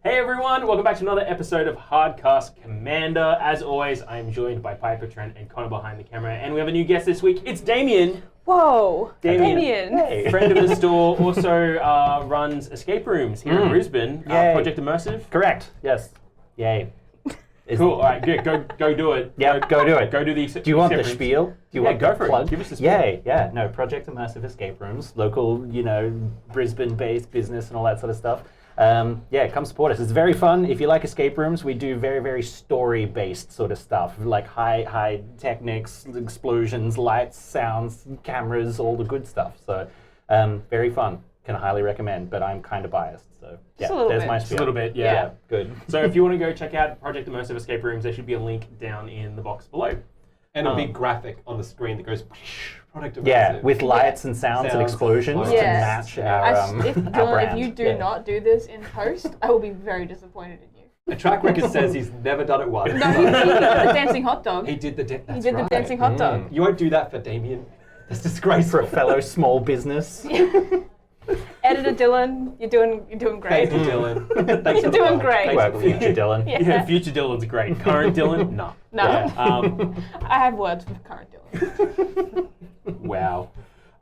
Hey everyone, welcome back to another episode of Hardcast Commander. As always, I am joined by Piper, Trent, and Connor behind the camera, and we have a new guest this week. It's Damian. Whoa, Damian. Hey. Friend of the store, also runs escape rooms here in Brisbane. Project Immersive. Correct. Yes. Yay. Cool. All right, good. Go do it. Yeah, go do it. Go do the. Do you want the spiel? Do you want go the for plug? it. Give us the spiel. Yay. Yeah. No. Project Immersive Escape Rooms, local, Brisbane-based business and all that sort of stuff. Come support us. It's very fun. If you like escape rooms, we do very, very story-based sort of stuff, like high techniques, explosions, lights, sounds, cameras, all the good stuff. So, very fun. Can highly recommend, but I'm kind of biased. So, yeah, there's my spiel. Just a little bit, yeah. Good. So if you want to go check out Project Immersive Escape Rooms, there should be a link down in the box below. And a big graphic on the screen that goes Project Immersive. Yeah, with lights and sounds and explosions to match our if brand. you do not do this in post, I will be very disappointed in you. A track record says he's never done it once. No, he did the dancing hot dog. He did the the dancing hot dog. You won't do that for Damian. That's disgraceful. For a fellow small business. Editor Dylan, you're doing great. Thank you, Dylan. Thanks You're for the doing love. great. Thanks Well, for the future love. Dylan. Yeah, future Dylan's great. Current Dylan, no. No. Yeah, I have words with current Dylan. wow.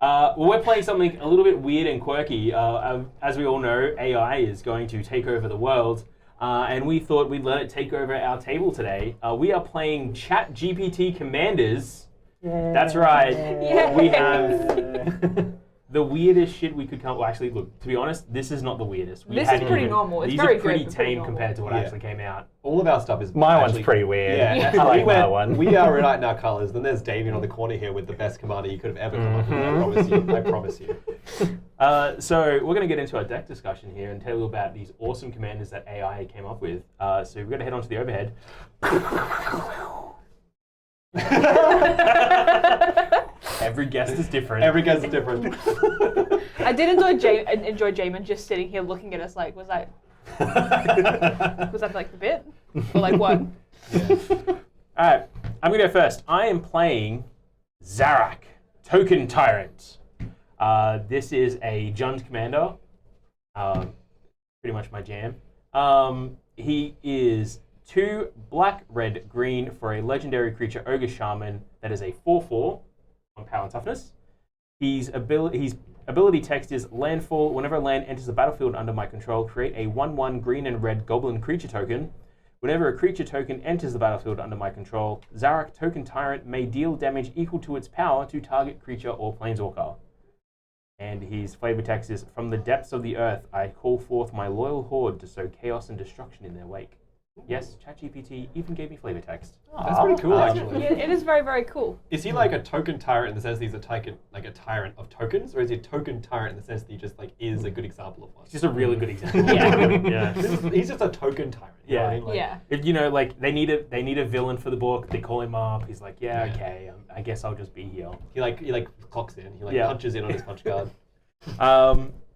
Well, we're playing something a little bit weird and quirky. As we all know, AI is going to take over the world, and we thought we'd let it take over our table today. We are playing Chat GPT Commanders. Yeah. That's right. Yeah. We have the weirdest shit we could come. Well, actually, look. To be honest, this is not the weirdest. This is pretty normal. It's these very are pretty good, but pretty tame normal. compared to what actually came out. All of our stuff is My actually, one's pretty weird. Yeah, I like my one. We are right in our colours. Then there's Damian on the corner here with the best commander you could have ever come up with. I promise you. So we're going to get into our deck discussion here and tell you about these awesome commanders that AI came up with. So we're going to head on to the overhead. Every guest is different. Every guy's different. I did enjoy Jamin just sitting here looking at us like, was that like the bit? Or like what? Alright, I'm going to go first. I am playing Zahrak, Token Tyrant. This is a Jund commander. Pretty much my jam. He is 2 black, red, green for a legendary creature, Ogre Shaman, that is a 4/4 on power and toughness. His ability text is landfall. Whenever a land enters the battlefield under my control, create a 1/1 green and red goblin creature token. Whenever a creature token enters the battlefield under my control, Zahrak Token Tyrant may deal damage equal to its power to target creature or planeswalker. And his flavor text is, from the depths of the earth, I call forth my loyal horde to sow chaos and destruction in their wake. Yes, ChatGPT even gave me flavor text. That's pretty cool, actually. Yeah, it is very, very cool. Is he like a token tyrant in the sense that he's a tyrant of tokens, or is he a token tyrant in the sense that he just like is a good example of one? It's just a really good example. Yeah. He's just a token tyrant. You know what I mean? Like, Yeah. If, like they need a villain for the book. They call him up. He's like, okay, I guess I'll just be here. He clocks in. He punches in on his punch card.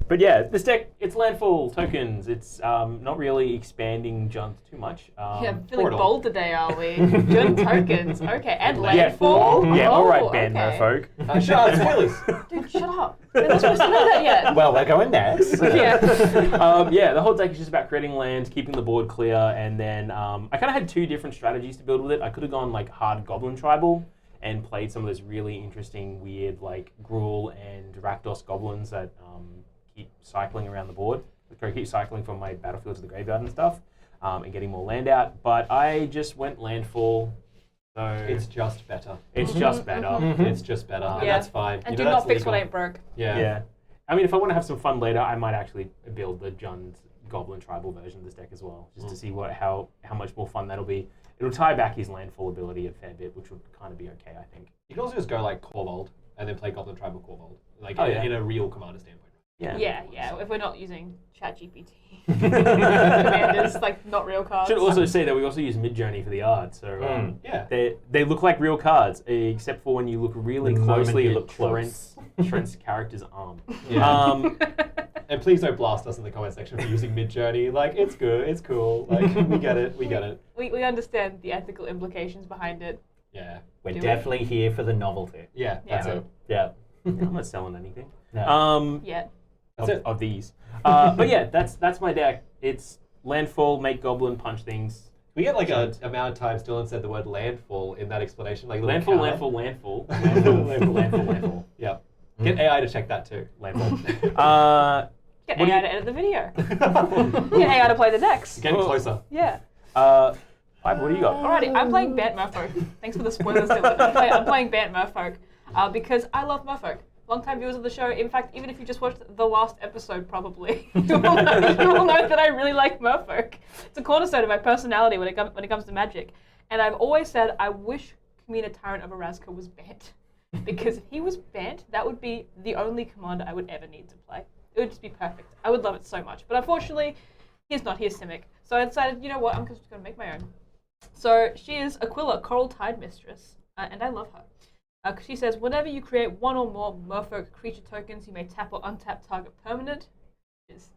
But yeah, this deck, it's landfall tokens. It's not really expanding Jund too much. Feeling Portal. bold today, are we? Jund tokens, okay, and landfall. Yeah, all right, okay. folk. Shut up, spoilers. Dude, shut up. We're not supposed to know that yet. Well, we're going next. Yeah. The whole deck is just about creating lands, keeping the board clear, and then I kind of had 2 different strategies to build with it. I could have gone like hard Goblin Tribal and played some of those really interesting, weird like Gruul and Rakdos goblins that keep cycling around the board. Keep cycling from my battlefield to the graveyard and stuff, and getting more land out. But I just went landfall. So It's just better. it's just better. It's just better. And that's fine. And You do know, not that's fix legal. what ain't broke. Yeah. I mean, if I want to have some fun later, I might actually build the Jund Goblin Tribal version of this deck as well, just to see how much more fun that'll be. It'll tie back his landfall ability a fair bit, which would kind of be okay, I think. You can also just go like Corvold and then play Goblin Tribal Corvold, like Oh, yeah. in a real commander standpoint. Yeah. If we're not using Chat GPT. Commanders, like not real cards. Should also say that we also use Midjourney for the art, so Yeah. they look like real cards, except for when you look really The moment closely you at look close. Trent's character's arm. Yeah. And please don't blast us in the comment section for using Midjourney. Like, it's good, it's cool. Like, we get it. We understand the ethical implications behind it. Yeah. We're Do definitely here for the novelty. Yeah, that's Yeah. it. Yeah. I'm not selling anything. No. Yeah. That's it. Of these. But yeah, that's my deck. It's landfall, make goblin, punch things. We get like a amount of times Dylan said the word landfall in that explanation. Like a little Landfall, counter. landfall, landfall, landfall, landfall, landfall. Yeah. Get AI to check that too. Landfall. Get What do AI you- to edit the video. Get AI to play the decks. Getting closer. Yeah. Pipe, what do you got? Alrighty, I'm playing Bant Merfolk. Thanks for the spoilers, Dylan. I'm playing Bant Merfolk because I love Merfolk. Long-time viewers of the show. In fact, even if you just watched the last episode, probably you will know that I really like Merfolk. It's a cornerstone of my personality when it comes to Magic. And I've always said I wish Kamina Tyrant of Erasca was Bant, because if he was Bant, that would be the only commander I would ever need to play. It would just be perfect. I would love it so much. But unfortunately, he's not. He's Simic. So I decided, you know what? I'm just going to make my own. So she is Aquila, Coral Tidemistriss, and I love her. She says, whenever you create one or more Merfolk creature tokens, you may tap or untap target permanent. Which is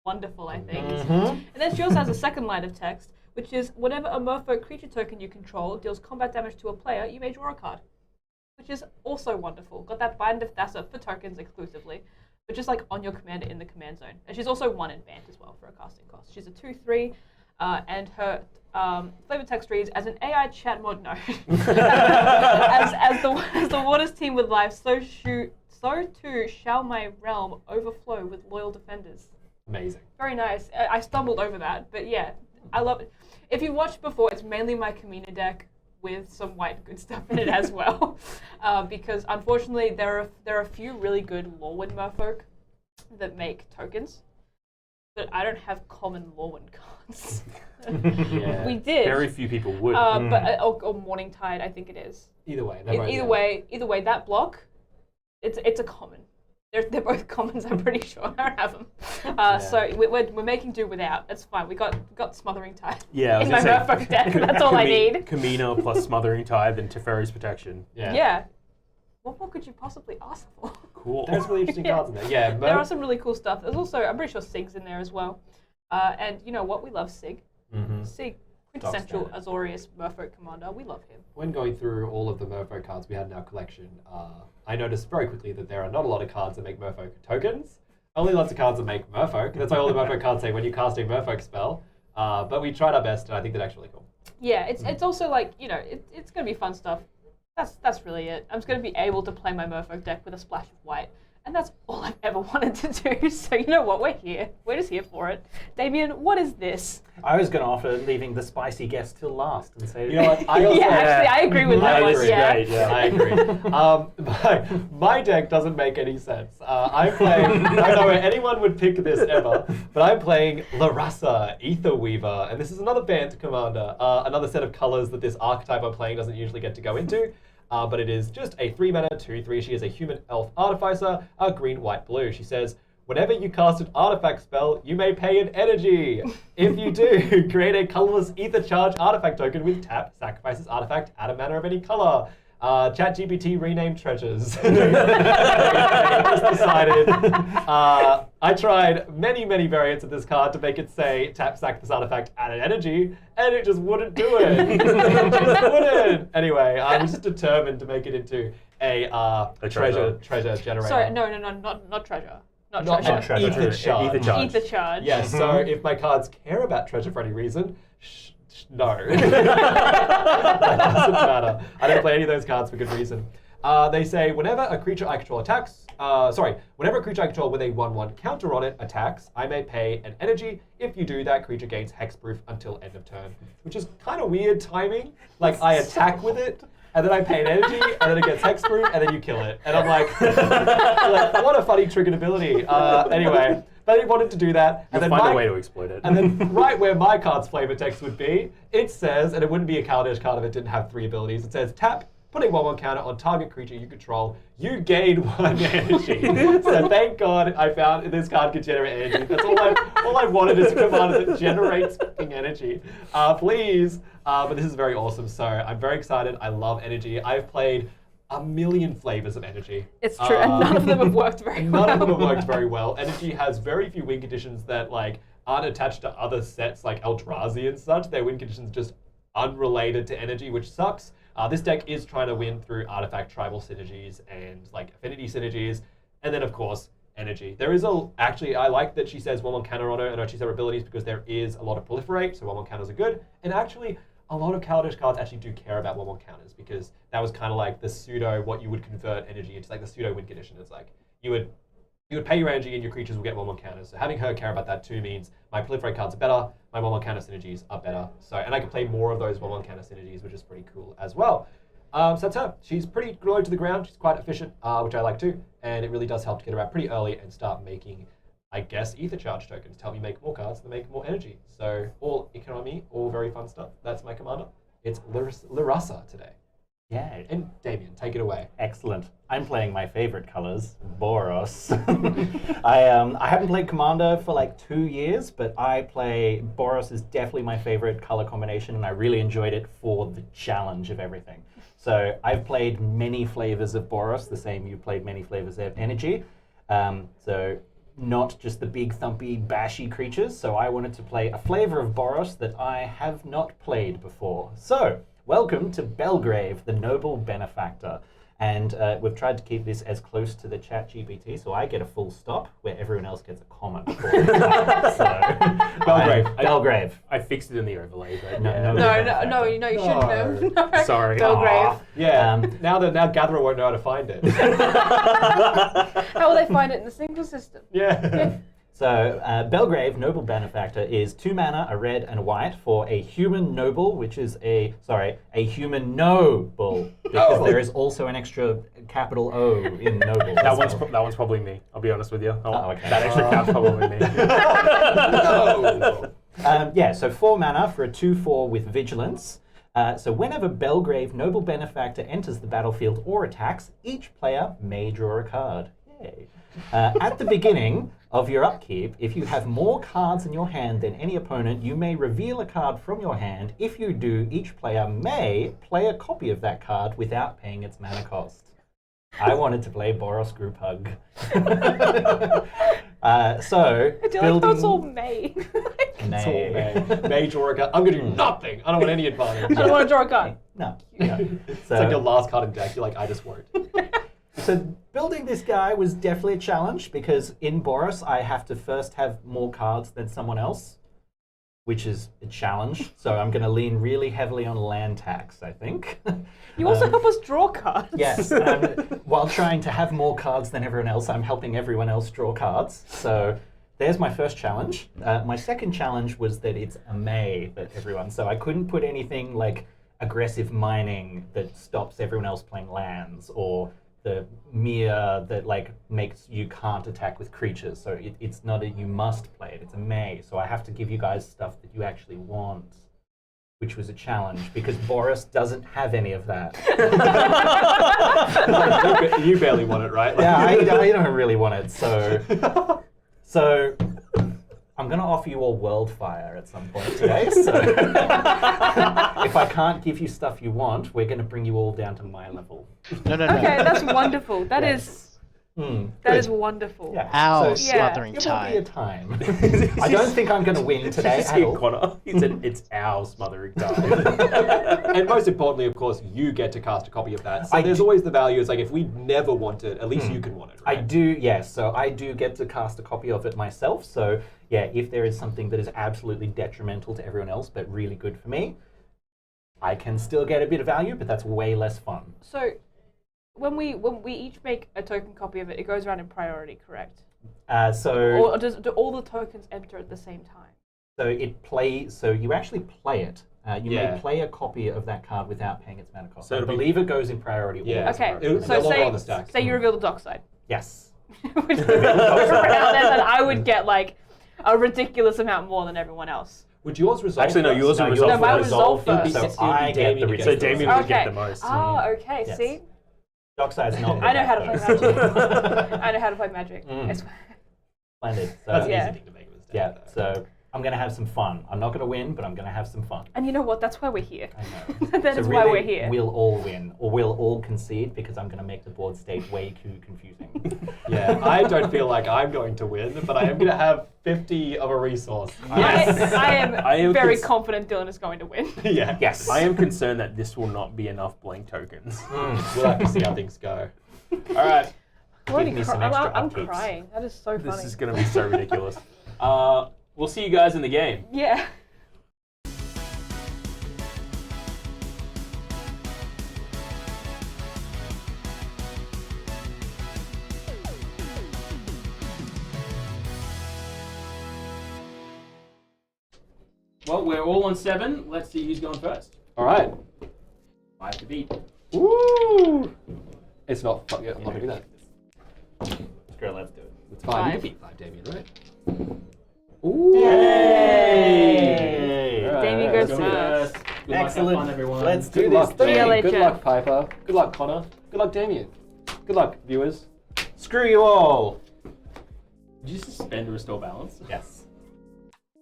wonderful, I think. And then she also has a second line of text, which is, whenever a Merfolk creature token you control deals combat damage to a player, you may draw a card. Which is also wonderful. Got that Bind of Thassa for tokens exclusively, but just like on your commander in the command zone. And she's also 1 in Bant as well for a casting cost. She's a 2/3, and her flavor text reads, as an AI chat mod node, as the Waters team with life, so too shall my realm overflow with loyal defenders. Amazing. Very nice. I stumbled over that, but yeah, I love it. If you watched before, it's mainly my Kamina deck with some white good stuff in it as well, because unfortunately there are a few really good Lorwyn Merfolk that make tokens, but I don't have common Lorwyn cards. Yeah. We did. Very few people would. But or Morning Tide, I think it is. Either way. Either way, that block, it's a common. They're both commons. I'm pretty sure. I don't have them. So we're making do without. It's fine. We got Smothering Tide. Yeah, I was in my gonna say, Merfolk deck. That's all I need. Kamina plus Smothering Tide and Teferi's Protection. Yeah. What more could you possibly ask for? Cool. There's really interesting cards in there. Yeah. There are some really cool stuff. There's also, I'm pretty sure Sig's in there as well. And you know what? We love Sig. Sig, quintessential Azorius Merfolk commander. We love him. When going through all of the Merfolk cards we had in our collection, I noticed very quickly that there are not a lot of cards that make Merfolk tokens. Only lots of cards that make Merfolk. That's why all the Merfolk cards say when you cast a Merfolk spell. But we tried our best, and I think that's actually cool. Yeah, it's also like, you know, it's going to be fun stuff. That's really it. I'm just going to be able to play my Merfolk deck with a splash of white. And that's all I've ever wanted to do. So you know what? We're here. We're just here for it. Damien, what is this? I was going to offer leaving the spicy guest till last and say, You know what? I also, Yeah, actually, I agree with that I one. agree. Yeah. Great, yeah. I agree. My deck doesn't make any sense. I'm playing, I don't know where anyone would pick this ever, but I'm playing Lyrassa, Aetherweaver, and this is another Bant commander, another set of colors that this archetype I'm playing doesn't usually get to go into. But it is just a 3-mana 2/3. She is a human elf artificer, green, white, blue. She says, whenever you cast an artifact spell, you may pay an energy. If you do, create a colorless ether charge artifact token with tap, sacrifices artifact, add a mana of any color. Chat GPT renamed treasures. Just decided. I tried many variants of this card to make it say tap, sack this artifact, add an energy, and it just wouldn't do it. It just wouldn't. Anyway, I was just determined to make it into a treasure generator. Sorry, no, not treasure. Not Not treasure. ether charge. Ether charge. Ether charge. Yes, so if my cards care about treasure for any reason, no. That doesn't matter. I don't play any of those cards for good reason. They say whenever a creature I control attacks, whenever a creature I control with a 1/1 counter on it attacks, I may pay an energy. If you do, that creature gains hexproof until end of turn, which is kind of weird timing. Like I attack with it, and then I pay an energy, and then it gets hexproof, and then you kill it. And I'm like, what a funny triggered ability. Anyway. But he wanted to do that. And then find a way to exploit it. And then right where my card's flavor text would be, it says, and it wouldn't be a Kaladesh card if it didn't have 3 abilities, it says tap, put a 1/1 counter on target creature you control, you gain 1 energy. So thank God I found this card could generate energy. That's all I wanted is a commander that generates fucking energy. Please. But this is very awesome. So I'm very excited. I love energy. I've played a million flavors of energy. It's true, and none of them have worked very well. None of them have worked very well. Energy has very few win conditions that like aren't attached to other sets like Eldrazi and such. Their win conditions just unrelated to energy, which sucks. This deck is trying to win through artifact tribal synergies and like affinity synergies. And then of course, energy. There is actually, I like that she says 1/1 counter on her and she's her abilities because there is a lot of proliferate, so 1/1 counters are good. And actually, a lot of Kaladesh cards actually do care about 1/1 counters because that was kind of like the pseudo, what you would convert energy into, like the pseudo win condition. It's like, you would pay your energy and your creatures will get 1/1 counters. So having her care about that too means my proliferate cards are better, my 1/1 counter synergies are better. So, and I can play more of those 1/1 counter synergies, which is pretty cool as well. So that's her. She's pretty low to the ground. She's quite efficient, which I like too. And it really does help to get her out pretty early and start making, I guess, ether charge tokens to help me make more cards that make more energy. So all economy, all very fun stuff. That's my commander. It's Lyrassa today. Yeah. And Damian, take it away. Excellent. I'm playing my favorite colors, Boros. I haven't played Commander for like 2 years, but Boros is definitely my favorite color combination, and I really enjoyed it for the challenge of everything. So I've played many flavors of Boros, the same you played many flavors of Energy. So not just the big thumpy bashy creatures. So I wanted to play a flavor of Boros that I have not played before. So welcome to Belgrave, the Noble Benefactor. And we've tried to keep this as close to the Chat GPT, so I get a full stop where everyone else gets a comma before Belgrave. Belgrave. I fixed it in the overlay, but No, you shouldn't have. No. Sorry. Belgrave. Yeah, now Gatherer won't know how to find it. How will they find it in the single system? Yeah. So Belgrave, Noble Benefactor, is 2 mana, a red and a white, for a human noble, which is a human noble, because there is also an extra capital O in noble. That one's probably me. I'll be honest with you. Oh, okay. That extra cap's probably me. No. So 4 mana for a 2/4 with Vigilance. So whenever Belgrave, Noble Benefactor enters the battlefield or attacks, each player may draw a card. Yay. At the beginning of your upkeep, if you have more cards in your hand than any opponent, you may reveal a card from your hand. If you do, each player may play a copy of that card without paying its mana cost. I wanted to play Boros Group Hug. So, I do like how it's all May. It's all May draw a card. I'm going to do nothing. I don't want any advantage. I don't want to draw a card. No. It's like your last card in deck. You're like, I just won't. So building this guy was definitely a challenge because in Boros I have to first have more cards than someone else, which is a challenge. So I'm going to lean really heavily on land tax, I think. You also help us draw cards. Yes, while trying to have more cards than everyone else, I'm helping everyone else draw cards. So there's my first challenge. My second challenge was that it's a May that everyone, so I couldn't put anything like aggressive mining that stops everyone else playing lands, or the Mia that like makes you can't attack with creatures. So it's not a you must play it, it's a may. So I have to give you guys stuff that you actually want, which was a challenge because Boros doesn't have any of that. You barely want it, right? Yeah, I don't really want it. So I'm going to offer you all Worldfire at some point today. So if I can't give you stuff you want, we're going to bring you all down to my level. No. Okay, that's wonderful. That is wonderful. Yeah. Ow, So, slathering it will be a time. I don't think I'm going to win today at all. Connor? He said it's our smothering time. And most importantly, of course, you get to cast a copy of that. So I there's do- always the value. It's like if we never want it, at least you can want it, I right? do, yes. So I do get to cast a copy of it myself. So yeah, if there is something that is absolutely detrimental to everyone else but really good for me, I can still get a bit of value, but that's way less fun. So when we each make a token copy of it, it goes around in priority, correct? So Or do all the tokens enter at the same time? So you actually play it. You Yeah. may play a copy of that card without paying its mana cost. So I it'll be- believe it goes in priority. Yeah. always in Okay, priority. They'll so all go on the stack. say you reveal the dockside. Yes. Which is around there, then I would get like a ridiculous amount more than everyone else. Would yours resolve? Actually, no, first? yours will No, resolve No, mine first. resolve It would be first. So it would be I get Damian the who gets So resolve. the Damian first. would get the most. Oh, okay. Yes. See, Dockside's not. I know how to that, play though. magic. I know how to play magic. It's fine. Splendid. So, That's an Yeah. easy thing to make a mistake. yeah. though. So I'm gonna have some fun. I'm not gonna win, but I'm gonna have some fun. And you know what? That's why we're here. I know. That So is really, why we're here. We'll all win, or we'll all concede because I'm gonna make the board state way too confusing. Yeah, I don't feel like I'm going to win, but I am going to have 50 of a resource. I am very cons- confident Dylan is going to win. Yeah. Yes. I am concerned that this will not be enough blank tokens. We'll have to see how things go. All right. give me some extra I'm upkeeps. crying. That is so funny. This is going to be so ridiculous. We'll see you guys in the game. Yeah. Well, we're all on 7. Let's see who's going first. All right. 5 to beat. Woo! It's not. Fuck yeah, I'm not doing that. Screw it, let's do it. It's 5. You Five. can beat 5, Damian, right? Ooh! Yay! All right, Damien all goes right. first. Good luck, have Excellent. fun, everyone. Let's do Good this luck, thing. Damian. Good CLHF. luck, Piper. Good luck, Connor. Good luck, Damian. Good luck, viewers. Screw you all. Did you suspend restore balance? Yes.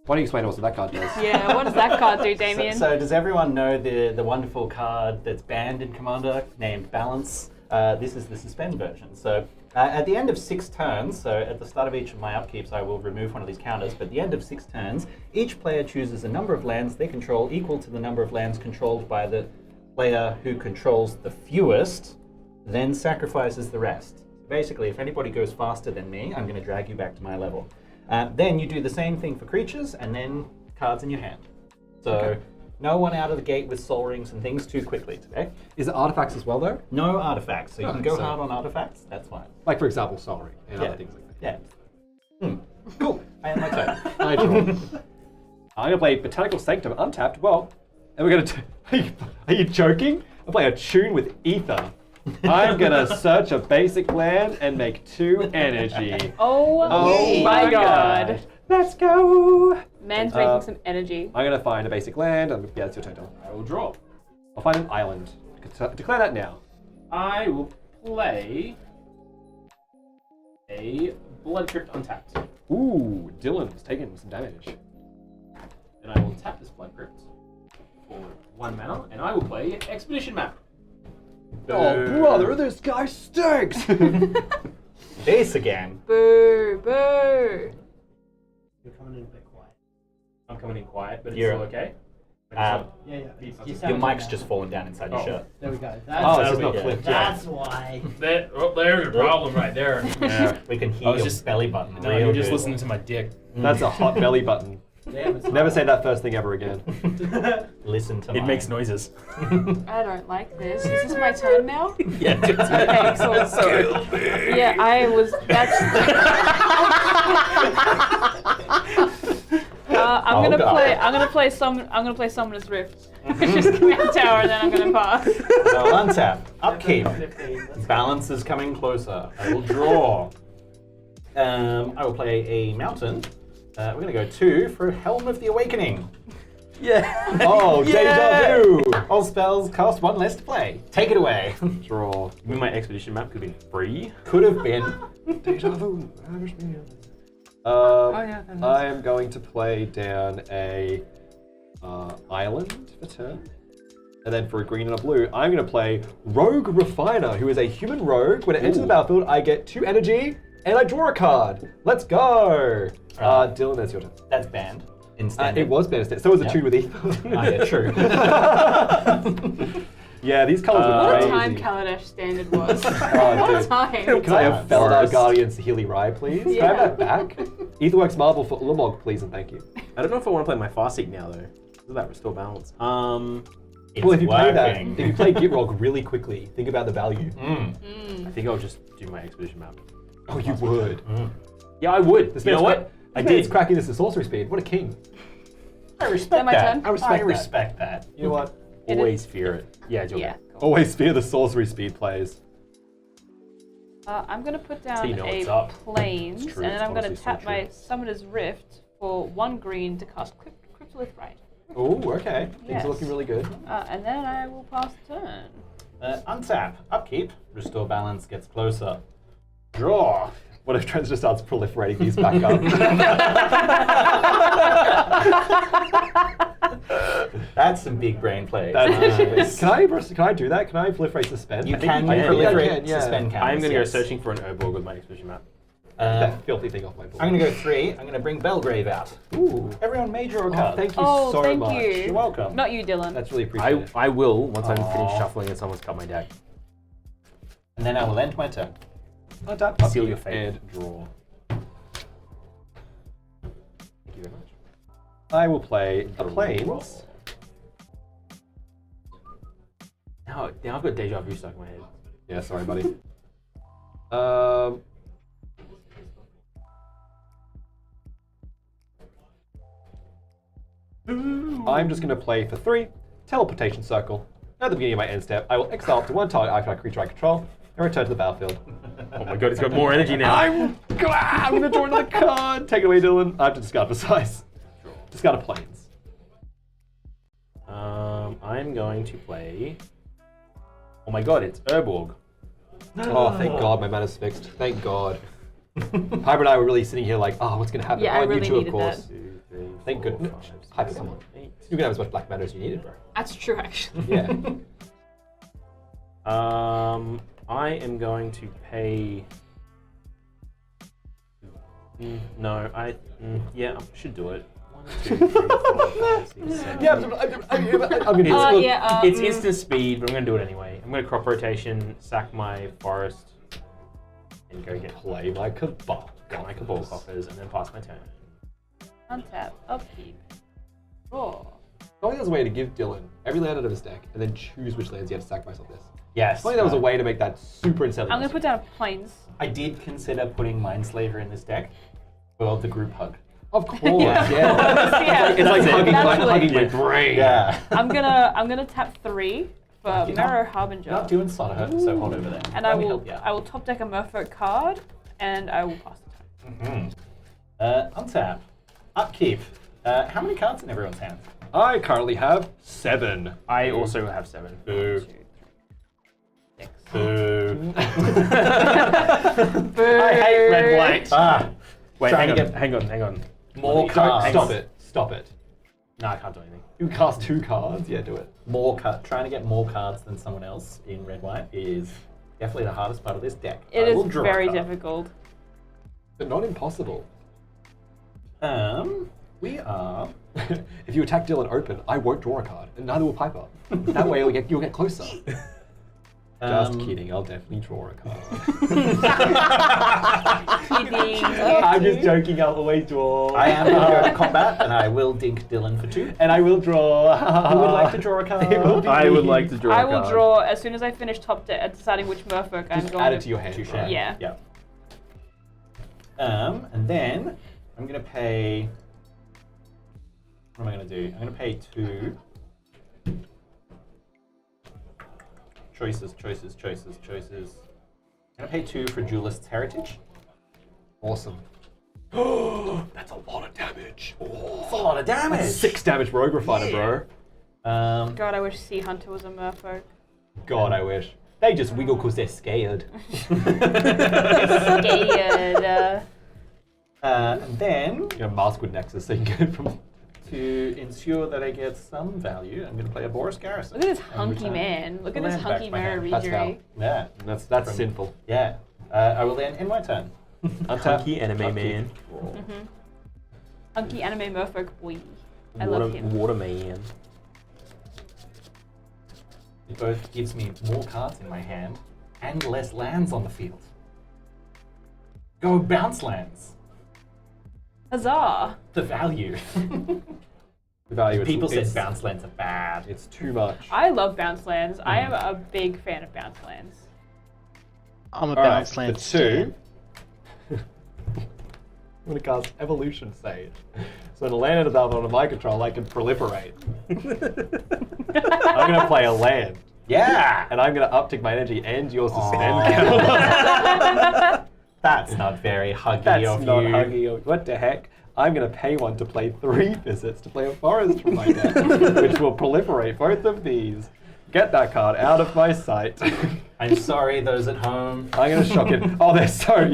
Why don't you explain to us what that card does? Yeah, what does that card do, Damien? So does everyone know the wonderful card that's banned in Commander named Balance? This is the suspend version. So at the end of 6 turns, so at the start of each of my upkeeps, I will remove one of these counters, but at the end of 6 turns, each player chooses a number of lands they control equal to the number of lands controlled by the player who controls the fewest, then sacrifices the rest. Basically, if anybody goes faster than me, I'm going to drag you back to my level. Then you do the same thing for creatures, and then cards in your hand. So no one out of the gate with soul rings and things too quickly today. Is it artifacts as well, though? No artifacts, so you can go so- hard on artifacts, that's fine. Like, for example, Soul Ring and Yeah. other things like that. Yeah. Cool, I am my turn. I draw. I'm going to play Botanical Sanctum untapped. Well, and we're going to... Are you joking? I play a tune with Ether. I'm going to search a basic land and make 2 energy. Oh my god. Let's go! Man's making some energy. I'm going to find a basic land. Yeah, it's your turn, Dylan. I will draw. I'll find an island. Declare that now. I will play a Blood Crypt untapped. Ooh, Dylan's taking some damage. Then I will tap this Blood Crypt for 1 mana, and I will play Expedition Map. Oh, brother, this guy stinks! This again. Boo, boo. You're coming in a bit quiet. I'm coming in quiet, but it's You're- still okay. Um, Yeah, yeah. Your You Your sound mic's good just now. fallen down inside your Oh. shirt. There we go. Oh, That's, this is not yeah. clipped. that's why. There's a problem right there. Yeah, we can hear I was your just- belly button. No, real you're just good. listening to my dick. That's a hot belly button. Damn, it's Never say that first thing ever again. Listen to It mine. makes noises. I don't like this. Is this my turn now? Yeah. Okay, so yeah, I was. That's. I'm gonna God. play. I'm gonna play Summoner's Rift. Just command tower, and then I'm gonna pass. So untap, upkeep. 15. Let's Balance is coming closer. I will draw. I will play a mountain. We're going to go 2 for Helm of the Awakening. Yeah. Oh, Yeah. deja vu! All spells cost 1 less to play. Take it away. Draw. You mean my expedition map could have been free? Could have been. Deja vu. I am going to play down a island for turn. And then for a green and a blue, I'm going to play Rogue Refiner, who is a human rogue. When it enters the battlefield, I get 2 energy, and I draw a card. Let's go! Dylan, that's your turn. That's banned. Instead, It was Benefactor. So was a Yeah. tune with Ether. Yeah, true. Yeah, these colors are What crazy. a time Kaladesh standard was. Oh, What a dude. time. Can I have Feldar Worst. Guardian Sahili Rai, please? Can I have that back? Etherworks Marble for Ulamog, please, and thank you. I don't know if I want to play my Farseek now though. Does that restore balance? It's Well, if you play that, working. if you play Gitrog really quickly, think about the value. I think I'll just do my expedition map. Oh, you would. Yeah, I would. This You know man's what? I did. It's cracking this at sorcery speed. What a king. I respect my that. turn? I respect that. You know what? It Always fear it. Yeah, Joe. Yeah. Cool. Always fear the sorcery speed plays. I'm gonna put So down you know what's a up. plains, It's true, and then it's I'm gonna honestly so tap true. my Summoner's Rift for 1 green to cast Cryptolith Rite. Oh, okay. Things Yes. are looking really good. And then I will pass turn. Untap, upkeep, restore balance, gets closer. Draw. What if Trent just starts proliferating these back up? That's some big brain plays. That's can I do that? Can I proliferate suspend? You I think can I proliferate can, yeah. suspend counters. I'm gonna go yes. searching for an Oborg with my expedition map. That filthy thing off my board. I'm gonna go 3. I'm gonna bring Belgrave out. Ooh. Everyone made your Oh, card. thank you Oh, so thank much. you. You're welcome. Not you, Dylan. That's really appreciated. I will once I'm Aw. finished shuffling and someone's cut my deck. And then I will end my turn. Untap, Seal upkeep, your fate. and draw. Thank you very much. I will play a Plains. Now I've got deja vu stuck in my head. Yeah, sorry, buddy. I'm just going to play for 3, Teleportation Circle. At the beginning of my end step, I will exile up to 1 target artifact creature I control and return to the battlefield. Oh my god, it's got more energy now. I'm going to draw another card. Take it away, Dylan. I have to discard for size. Discard a Plains. I'm going to play. Oh my god, it's Urborg. Oh, thank God my mana's fixed. Thank God. Piper and I were really sitting here like, oh, what's going to happen? Yeah, I you really two, of needed course. that. 2, 3, Thank 4, goodness. 5, 6, Piper, come on. 8. You can have as much black matter as you needed, bro. That's true, actually. Yeah. I am going to pay. No, yeah, I should do it. 1, 2, 3, 4, 5, 6, 7. Yeah, I'm going to Yeah, It's instant speed, but I'm going to do it anyway. I'm going to crop rotation, sack my forest, and go get play my cabal. my cabal coffers, and then pass my turn. Untap, upkeep, draw. I think there's a way to give Dylan every land out of his deck and then choose which lands he had to sacrifice on this. Yes. I think that was a way to make that super incentive. I'm gonna put down Plains. I did consider putting Mindslaver in this deck for the group hug. Of course, Yeah. yeah. It's like hugging Naturally. my brain. Yeah. I'm gonna tap 3 for You're Mirror not Harbinger, doing Zahrak, so hold over there. and Let me help you. I will top deck a Merfolk card, and I will pass the turn. Untap. Upkeep. How many cards in everyone's hand? I currently have 7. I also have 7. Boo. 2, 3, 6. Boo. I hate red white. Ah. Wait, Trying hang to on. get more Don't cards. Stop it. No, I can't do anything. You cast 2 cards? Yeah, do it. Trying to get more cards than someone else in red white is definitely the hardest part of this deck. It I is will draw a very card. difficult. But not impossible. We are. If you attack Dylan open, I won't draw a card, and neither will Piper. That way you'll get closer. Just kidding, I'll definitely draw a card. Kidding. I'm just joking, I'll always draw. I am going to go to combat, and I will dink Dylan for 2. And I will draw. Who would like to draw a card? It will be I would me. like to draw I a will card. draw as soon as I finish top deciding which Merfolk I'm Just going add it to your hand. Touche. right? Yeah. Yeah. And then I'm going to pay. What am I going to do? I'm going to pay 2. Choices. I'm going to pay 2 for Duelist's Heritage. Awesome. That's a lot of damage. That's a lot of damage. 6 damage Rogue Refiner, bro. God, I wish Sea Hunter was a Merfolk. God, I wish. They just wiggle because they're scared. Scared. And then, You know, Maskwood Nexus, so you can go from. to ensure that I get some value, I'm going to play a Boris Garrison. Look at this and hunky return man. Look at the this land back hunky to my mirror hand. That's regery. Yeah, That's From- sinful. yeah. I will then end my turn. Hunky anime Upkeep. man. Hunky anime Merfolk boy. I love him. Waterman. It both gives me more cards in my hand and less lands on the field. Go bounce lands. Huzzah! The value. The value is People said it's, bounce lands are bad. It's too much. I love bounce lands. I am a big fan of bounce lands. I'm a All right, bounce land the 2. stan. I'm going to cast Evolution Sage. So when a land is out on my control, I can proliferate. I'm going to play a land. Yeah! And I'm going to uptick my energy and your suspend counter. That's not very huggy That's of not you. huggy. What the heck? I'm going to pay 1 to play 3 visits to play a forest from my deck, which will proliferate both of these. Get that card out of my sight. I'm sorry, those at home. I'm going to shock it. Oh, they're so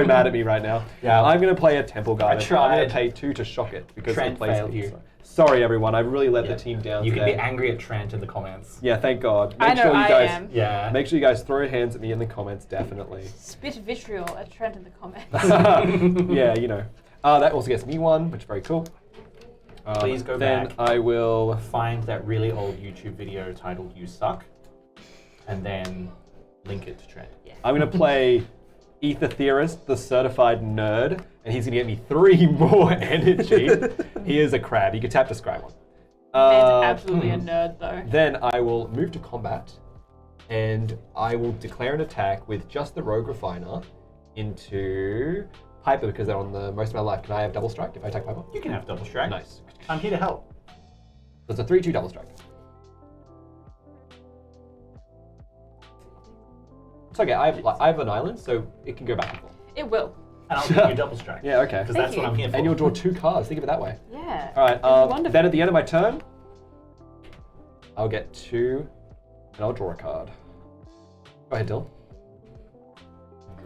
mad at me right now. Yeah. I'm going to play a Temple Guard. I'm going tried. to pay 2 to shock it because Trent it plays failed me. you. Sorry, everyone. I really let Yeah. the team down You can today. be angry at Trent in the comments. Yeah, thank God. I know you I guys, am. Yeah. Make sure you guys throw hands at me in the comments, definitely. Spit vitriol at Trent in the comments. Yeah, you know. That also gets me 1, which is very cool. Please go then back. I will. Find that really old YouTube video titled "You Suck," and then link it to Trent. I'm going to play Aetherweaver, the certified nerd, and he's gonna get me 3 more energy. He is a crab. You can tap to scry one. Man's absolutely a nerd, though. Then I will move to combat, and I will declare an attack with just the Rogue Refiner into Piper because they're on the most of my life. Can I have double strike if I attack Piper? You can have double strike. Nice. I'm here to help. So it's a 3-2 double strike. It's okay. I have an island, so it can go back and forth. It will. And I'll give you double strike. Yeah, okay. Because Thank that's what you. I'm here for. And you'll draw 2 cards. Think of it that way. Yeah. All right. Wonderful. Then at the end of my turn, I'll get 2, and I'll draw a card. Go ahead, Dill.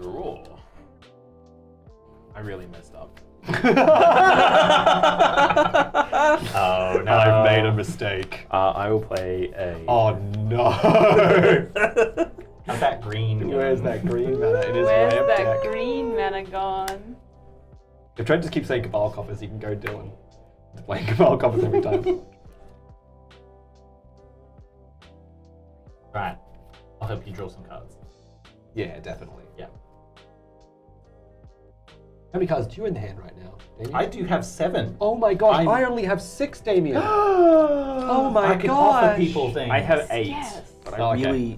Draw. I really messed up. Oh, no. I've made a mistake. I will play a. Oh no! How's that green? Where's that green mana? It is Where's ramp that deck. green mana gone? If Trent just keeps saying Cabal Coffers, he can go Dylan. He's playing Cabal Coffers every time. Right. I'll help you draw some cards. Yeah, definitely. Yeah. How many cards do you in the hand right now, Damien? I do have 7. Oh my gosh, I'm- I only have 6, Damien. Oh my I can offer gosh. people things. I have 8, Yes. but Oh, I okay. really.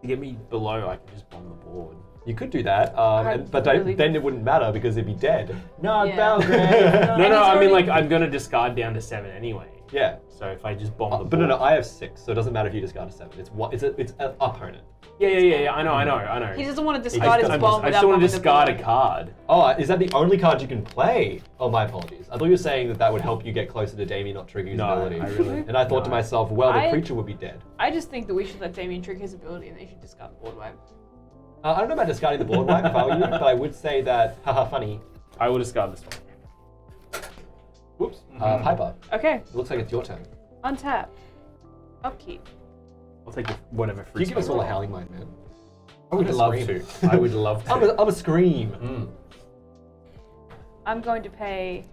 To get me below, I can just bomb the board. You could do that, but really- then it wouldn't matter because it'd be dead. No, Yeah. Belgrave. No, he's I mean, already- like, I'm gonna discard down to 7 anyway. Yeah. So if I just bomb the board. But no, I have 6, so it doesn't matter if you discard a 7. It's an opponent. Yeah. I know. He doesn't want to I discard his just bomb I without just want bombing to the discard a board. card. Oh, is that the only card you can play? Oh, my apologies. I thought you were saying that would help you get closer to Damien, not trigger his No, ability. I really- And I thought to no. myself, well, the I- creature would be dead. I just think that we should let Damian trigger his ability and they should discard the board wipe. I don't know about discarding the board wipe if I were you, but I would say that, haha, funny. I will discard this one. Whoops. Piper, Okay, it looks like it's your turn. untap. Upkeep. I'll take whatever Can free you give us spell. all a howling mind, man? I would I'm love gonna to. scream. I would love to. I'm a scream. I'm going to pay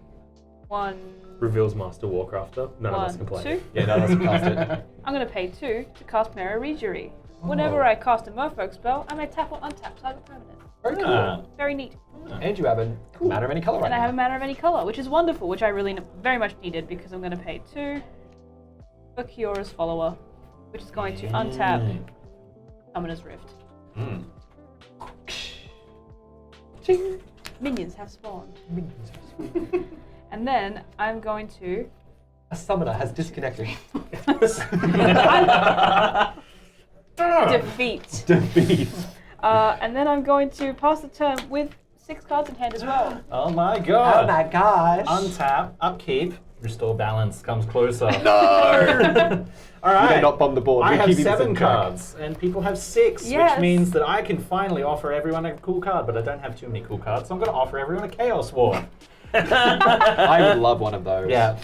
1, Reveals Master Warcrafter. None of us can 1, play. 2. Yeah, no, that's cast it. I'm going to pay 2 to cast Mirror Regery. Whenever I cast a Merfolk spell, I may tap or untap, so I have a permanent. Very cool. Ah. Very neat. And you have a matter of any color right And I now. have a mana of any color, which is wonderful, which I really very much needed because I'm going to pay 2 for Kiora's Follower, which is going to untap Summoner's Rift. Ching. Minions have spawned. And then I'm going to... A summoner has disconnected. defeat. Defeat. And then I'm going to pass the turn with 6 cards in hand as well. Oh my god. gosh. Untap, upkeep, restore balance, comes closer. No! All You right. may not bomb the board. I We're have keeping this 7 in track. cards, and people have 6, Yes. which means that I can finally offer everyone a cool card, but I don't have too many cool cards, so I'm going to offer everyone a Chaos War. I would love one of those. Yeah.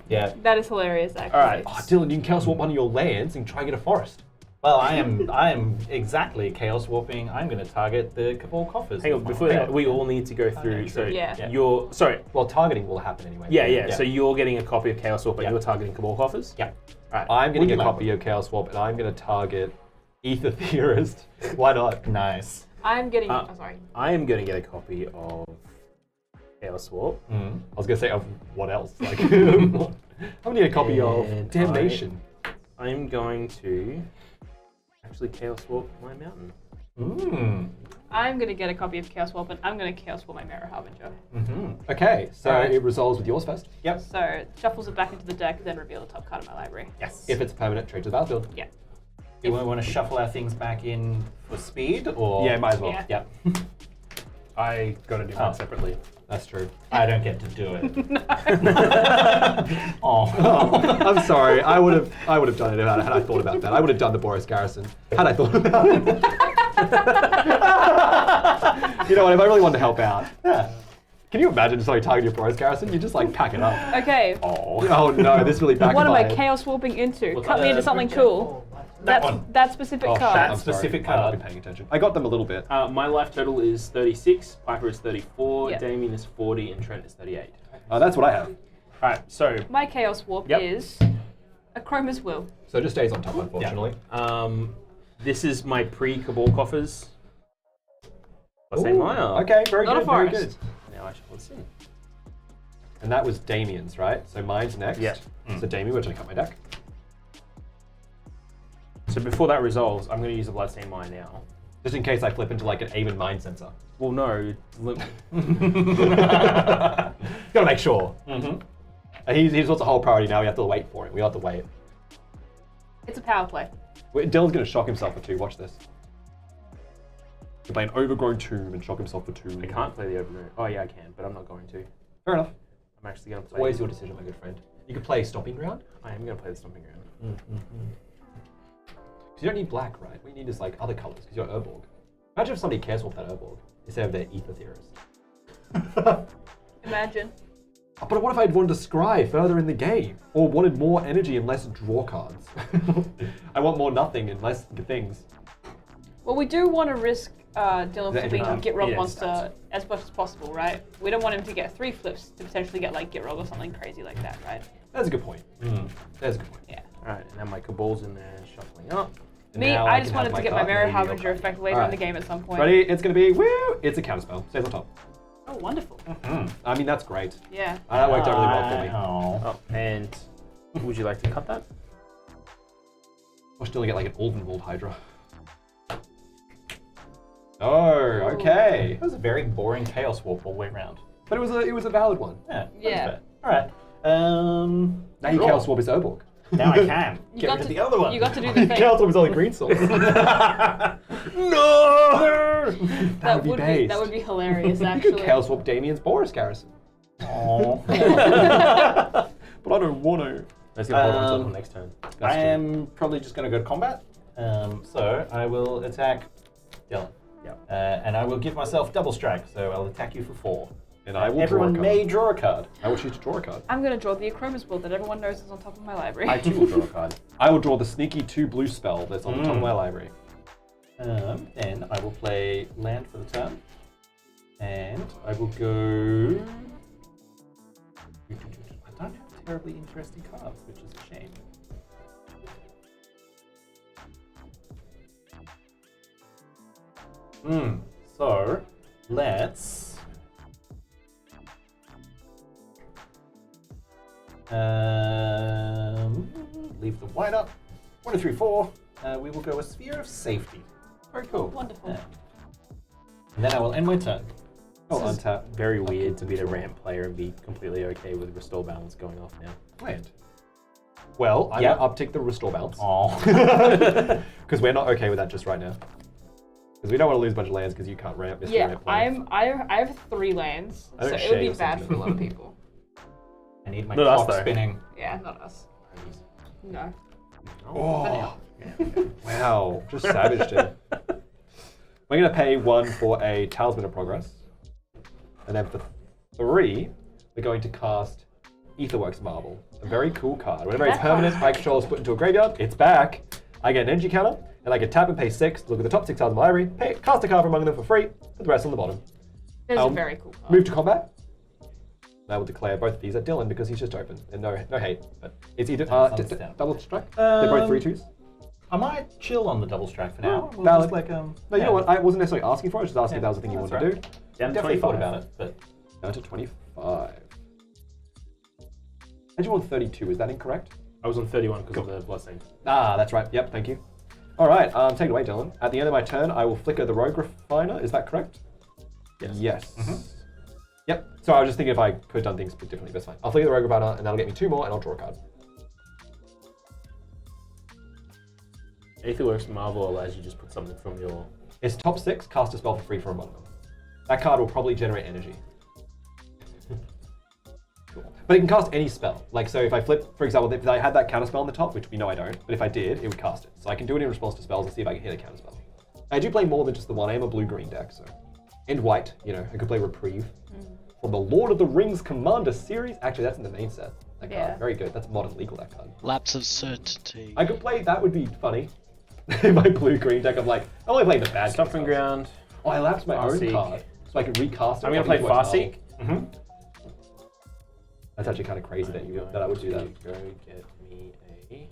Yeah. That is hilarious, actually. All right. Oh, Dylan, you can chaos warp one of your lands and try and get a forest. Well, I am exactly Chaos Warping. I'm going to target the Cabal Coffers. Hang on, before that, we all need to go through. yeah, So sure. Yeah. you're sorry. Well, targeting will happen anyway. Yeah. Yeah. So you're getting a copy of Chaos Warp, but Yeah. you're targeting Cabal Coffers. Yeah. Right. I'm getting a Would you copy of Chaos Warp and I'm going to target Aetherweaver. Why not? Nice. I'm getting... Uh, oh, sorry. I am going to get a copy of Chaos Warp. I was going to say, of what else? Like, I'm going to get a copy of And Damnation. I'm going to actually Chaos Warp my mountain. I'm going to get a copy of Chaos Warp, and I'm going to Chaos Warp my Mirror Harbinger. Okay, so Alright. it resolves with yours first. Yep. So it shuffles it back into the deck, then reveal the top card of my library. Yes. If it's permanent, trade to the battlefield. Yeah. Do we want to shuffle our things back in for speed, or? Yeah, might as well. Yeah. Yeah. I got to do mine separately. That's true. I don't get to do it. Oh. I'm sorry. I would have done it had I thought about that. I would have done the Boros Garrison had I thought about it. You know what? If I really wanted to help out, can you imagine just like targeting your Boros Garrison? You just like pack it up. Okay. Oh no, this really backfired. What am I Chaos Warping into? Cut me into something cool. That one. That specific Oh, card. That I'm sorry. specific I've not card. been paying attention. I got them a little bit. My life total is 36. Piper is 34. Yeah. Damien is 40, and Trent is 38. That's what I have. All right. So My Chaos Warp Yep. is a Chroma's Will. So it just stays on top, unfortunately. This is my pre-Cabal coffers. Same lineup. Okay, very Not a good, very good. forest. Now I shall listen. And that was Damian's, right? So mine's next. Yeah. So Damian, we're going to cut my deck. So before that resolves, I'm going to use a Bloodstained Mine now. Just in case I flip into like an aim mind sensor. Well, no. Gotta make sure. He's what's the whole priority now. We have to wait for it. We have to wait. It's a power play. Dylan's gonna shock himself for 2. Watch this. He'll play an overgrown tomb and shock himself for 2. I can't play the Overgrown. Oh, yeah, I can, but I'm not going to. Fair enough. I'm actually going to play. Always your decision, my good friend. You could play Stomping Ground. I am going to play the Stomping Ground. Because you don't need black, right? What you need is like other colors, because you're Urborg. Imagine if somebody cares about that Urborg instead of their Ether Theorist. Imagine. But what if I'd wanted to scry further in the game? Or wanted more energy and less draw cards? I want more nothing and less things. Well, we do want to risk Dylan The flipping engine Git Rogue yes, Monster as much as possible, right? We don't want him to get 3 flips to potentially get like Git Rogue or something crazy like that, right? That's a good point. That's a good point. Yeah. Alright, and now my Cabal's in there shuffling up. And Me, now I can just have wanted my to get my card. Mirror Maybe your Harbinger card. effect later in the game at some point. Ready? It's gonna be, woo! It's a counterspell. Stays on top. Oh, wonderful. I mean, that's great. Yeah. That worked out really well for me. Oh, and would you like to cut that? Or still get like an Oldenwald Hydra. Oh, okay. That was a very boring Chaos Warp all the way around. But it was a valid one. Yeah. Yeah. All right. Now you draw. Chaos Warp is Urborg. Now I can. You Get got rid of to- the other one. You got to do the thing. Chaos Warp is only green source. No! That would be based. That would be hilarious, You actually. could Chaos Warp Damian's Boris Garrison. Aw. But I don't want to. Let's go hold on until the next turn. I am probably just going to go to combat. So I will attack Dylan. Yep. And I will give myself double strike, so I'll attack you for 4. And I will Everyone draw a card. may draw a card. I will choose to draw a card. I'm going to draw the Acromas build that everyone knows is on top of my library. I too will draw a card. I will draw the sneaky 2 blue spell that's on the top of my library. Then I will play land for the turn. And I will go... I don't have terribly interesting cards, which is a shame. So, let's... leave the white up. 1, 2, 3, 4. We will go a Sphere of Safety. Very cool. Wonderful. Yeah. And then I will end my turn. Oh, untap. Very weird to be the ramp player and be completely okay with Restore Balance going off now. Land. Well, I'm Yeah. going to uptick the Restore Bounce. Oh. Because we're not okay with that just right now. Because we don't want to lose a bunch of lands because you can't ramp. Mr. Yeah, Ramp player. I have 3 lands, I so don't it would share be your bad for a lot of sentiment. people. I need my Not us, clock though. spinning. Yeah, not us. No. Oh, wow. Just savaged it. We're going to pay 1 for a Talisman of Progress. And then for 3, we're going to cast Aetherworks Marble. A very cool card. Whenever a That permanent card's my control is put into a graveyard, it's back. I get an energy counter, and I can tap and pay 6, look at the top 6 cards in my library, cast a card from among them for free, put the rest on the bottom. It's a very cool card. Move to combat. I will declare both of these at Dylan because he's just open. And no hate. But it's either Thumbs down. double strike. They're both 3/2s. I might chill on the double strike for now. We'll valid. just like, No, you know what? I wasn't necessarily asking for it. I was just asking if that was the thing you that's wanted to right. do. Down to Definitely 25. thought about it. But Down to 25. How'd you want 32? Is that incorrect? I was on 31 because of the Bloodstained. Ah, that's right. Yep, thank you. All right, take it away, Dylan. At the end of my turn, I will flicker the Rogue Refiner. Is that correct? Yes. Yes. Yep. So I was just thinking if I could have done things a bit differently, but it's fine. I'll flicker the Rogue Refiner, and that'll get me 2 more, and I'll draw a card. Aetherworks Marvel allows you to just put something from your... It's top 6, cast a spell for free for among them. That card will probably generate energy. Cool. But it can cast any spell. Like, so if I flip, for example, if I had that counter spell on the top, which we know I don't, but if I did, it would cast it. So I can do it in response to spells and see if I can hit a counter spell. I do play more than just the one. I am a blue-green deck, so. And white, you know, I could play Reprieve. From the Lord of the Rings Commander series. Actually, that's in the main set. That card. Yeah. Very good. That's modern legal, that card. Lapse of certainty. I could play, that would be funny. In my blue-green deck, I'm like, I'm only playing the bad Stomping spells. Ground. Oh, I lapsed my own Farseek. card, so I can recast it. I'm going to play Farseek. That's actually kind of crazy that I would do that. Go get me a...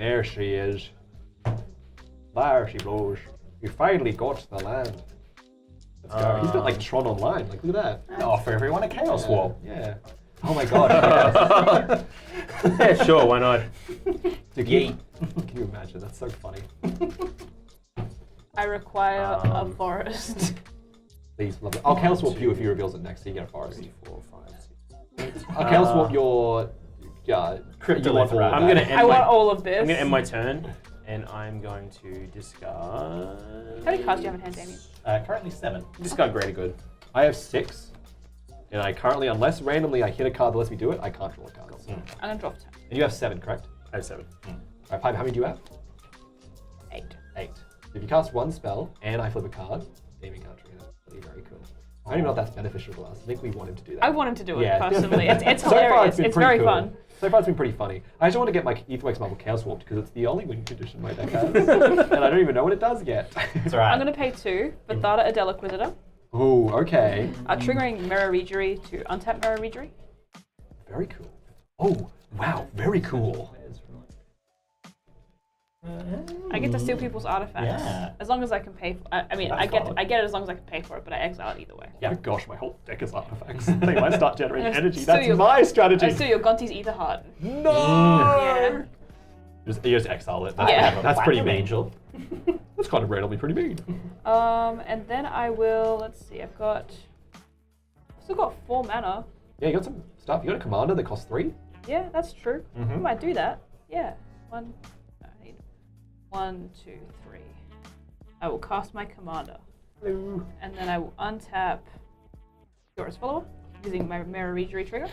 There she is. There she blows. We finally got to the land. Let's go. He's got like Tron Online. Like, look at that. Offer everyone a Chaos Warp. Yeah. Oh my god. Yes. Yeah, sure, why not? Dude, can you imagine? That's so funny. I require a forest. Please, love it. I'll Chaos Warp you if he reveals it next, so you get a forest. 3, 4, 5, 6. I'll Chaos Warp your Cryptolith Rat. I'm gonna end I my, want all of this. I'm gonna end my turn, and I'm going to discard. How many cards do you have in hand, Damian? Currently 7. Discard Greater Good. I have 6, and I currently, unless randomly I hit a card that lets me do it, I can't draw a card. I'm gonna draw 10. And you have 7, correct? I have 7. Alright, Pipe, how many do you have? 8. 8. If you cast one spell and I flip a card, Damian can't trigger that. That'd be very cool. I don't even know if that's beneficial to us. I think we want him to do that. I want him to do it Yeah. personally. It's So far, hilarious. been It's pretty very cool. fun. So far, it's been pretty funny. I just want to get my Aetherweaver Marble Chaos Warped because it's the only win condition my deck has, and I don't even know what it does yet. That's right. I'm gonna pay 2 for Thada Adela Inquisitor, Oh, okay. triggering Mirror Regery to untap Mirror Regery. Very cool. Oh, wow, very cool. I get to steal people's artifacts Yeah. as long as I can pay. I mean, That's I get valid. I get it as long as I can pay for it, but I exile it either way. Oh my gosh, my whole deck is artifacts. They might start generating I'm gonna energy. steal That's your- my I strategy. steal your Gonti's Ether Heart. No! Yeah. You just exile it. Yeah. That's pretty Platinum mean. Angel. That's kind of randomly pretty mean. And then I will. Let's see. I've still got 4 mana. Yeah, you got some stuff. You got a commander that costs 3? Yeah, that's true. I might do that. Yeah. I need 1, 2, 3. I will cast my commander. Hello. And then I will untap Shearer's Follower using my Mirror Regery trigger.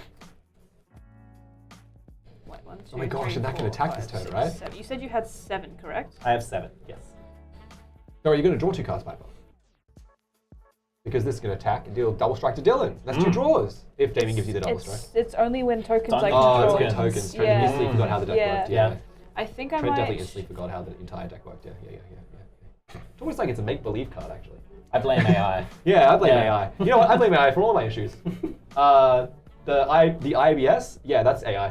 Wait, 1, 2, Oh my gosh, 3, and that can 4, attack 5, this turn, 6, right? 7. You said you had 7, correct? I have 7, yes. So are you going to draw 2 cards, Piper? Because this is going to attack and deal double strike to Dylan. That's 2 draws. If Damian gives you the double strike. It's only when tokens It's like only Oh, when it's control. good tokens. Trent Yeah. instantly forgot how the deck Yeah. worked. Yeah. I think I Trent might. definitely instantly forgot how the entire deck worked. Yeah. It's almost like it's a make-believe card, actually. I blame AI. Yeah, I blame Yeah. AI. You know what? I blame AI for all of my issues. The IBS, yeah, that's AI.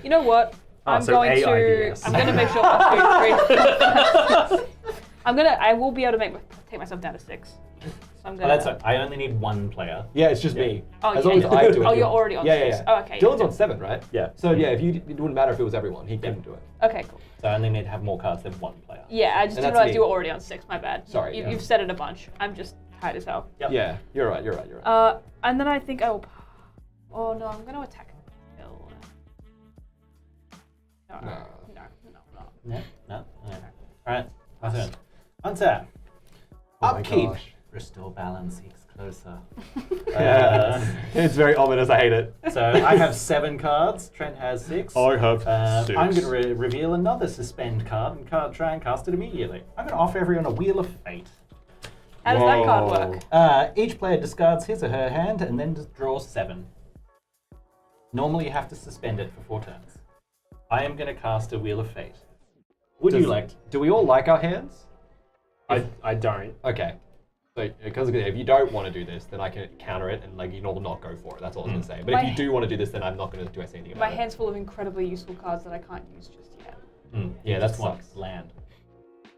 You know what? I'm so going to. AIBS. I'm going to make sure. I will be able to take myself down to 6. So I'm Oh, gonna. that's it. I only need 1 player. Yeah, it's just me. Oh, as yeah. long as I do it. Oh, you'll- you're already on yeah, 6. Yeah. Oh, okay. Dylan's yeah. on 7, right? Yeah. So yeah, if it wouldn't matter if it was everyone. He couldn't do it. Okay, cool. So I only need to have more cards than 1 player. Yeah, I just And didn't that's realize me. you were already on 6. My bad. Sorry, yeah. You've said it a bunch. I'm just tired as hell. Yep. Yeah, you're right. And then I think I will. Oh no, I'm going to attack Bill. No. No. No? No? Alright, my turn. Untap. Oh my Upkeep. gosh. Restore balance, eeks closer. It's very ominous. I hate it. So I have 7 cards. Trent has 6. I have I'm going to reveal another suspend card and try and cast it immediately. I'm going to offer everyone a Wheel of Fate. How does that card work? Each player discards his or her hand and then draws 7. Normally you have to suspend it for 4 turns. I am going to cast a Wheel of Fate. Would you like to? Do we all like our hands? I don't. Okay. So, because if you don't want to do this, then I can counter it and like you know not go for it. That's all I was gonna say. But My- if you do want to do this, then I'm not gonna do anything about My it. hand's full of incredibly useful cards that I can't use just yet. Yeah, that Just one sucks. land.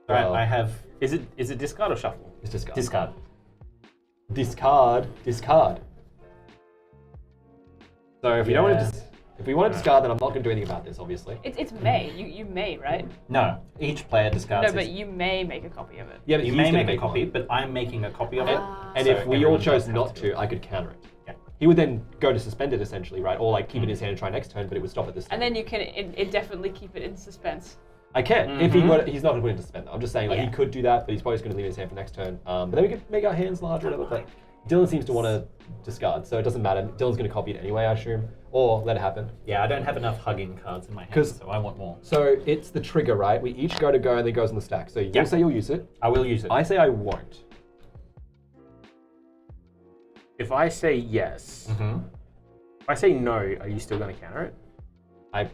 Well- Alright, I have Is it discard or shuffle? It's discard. discard. Discard. So if we don't want to, if we want to discard, then I'm not gonna do anything about this, obviously. It's may. You may, right? No, each player discards. No, but his- you may make a copy of it. Yeah, but you he's may gonna make a copy, one. but I'm making a copy of it. And so if we all everyone chose does have not do it. to, I could counter it. Yeah. He would then go to suspend it essentially, right? Or like keep it in his hand and try next turn, but it would stop at this turn. And then you can indefinitely keep it in suspense. I can. If he were, he's not going to suspend that. I'm just saying, like, Yeah. he could do that, but he's probably just going to leave it in his hand for next turn. But then we could make our hands larger or whatever. But Dylan seems to want to discard, so it doesn't matter. Dylan's going to copy it anyway, I assume. Or let it happen. Yeah, I don't have enough hugging cards in my hand, 'Cause- so I want more. So it's the trigger, right? We each go to go and then it goes on the stack. So you'll say you'll use it. I will use it. I say I won't. If I say yes, if I say no, are you still going to counter it? I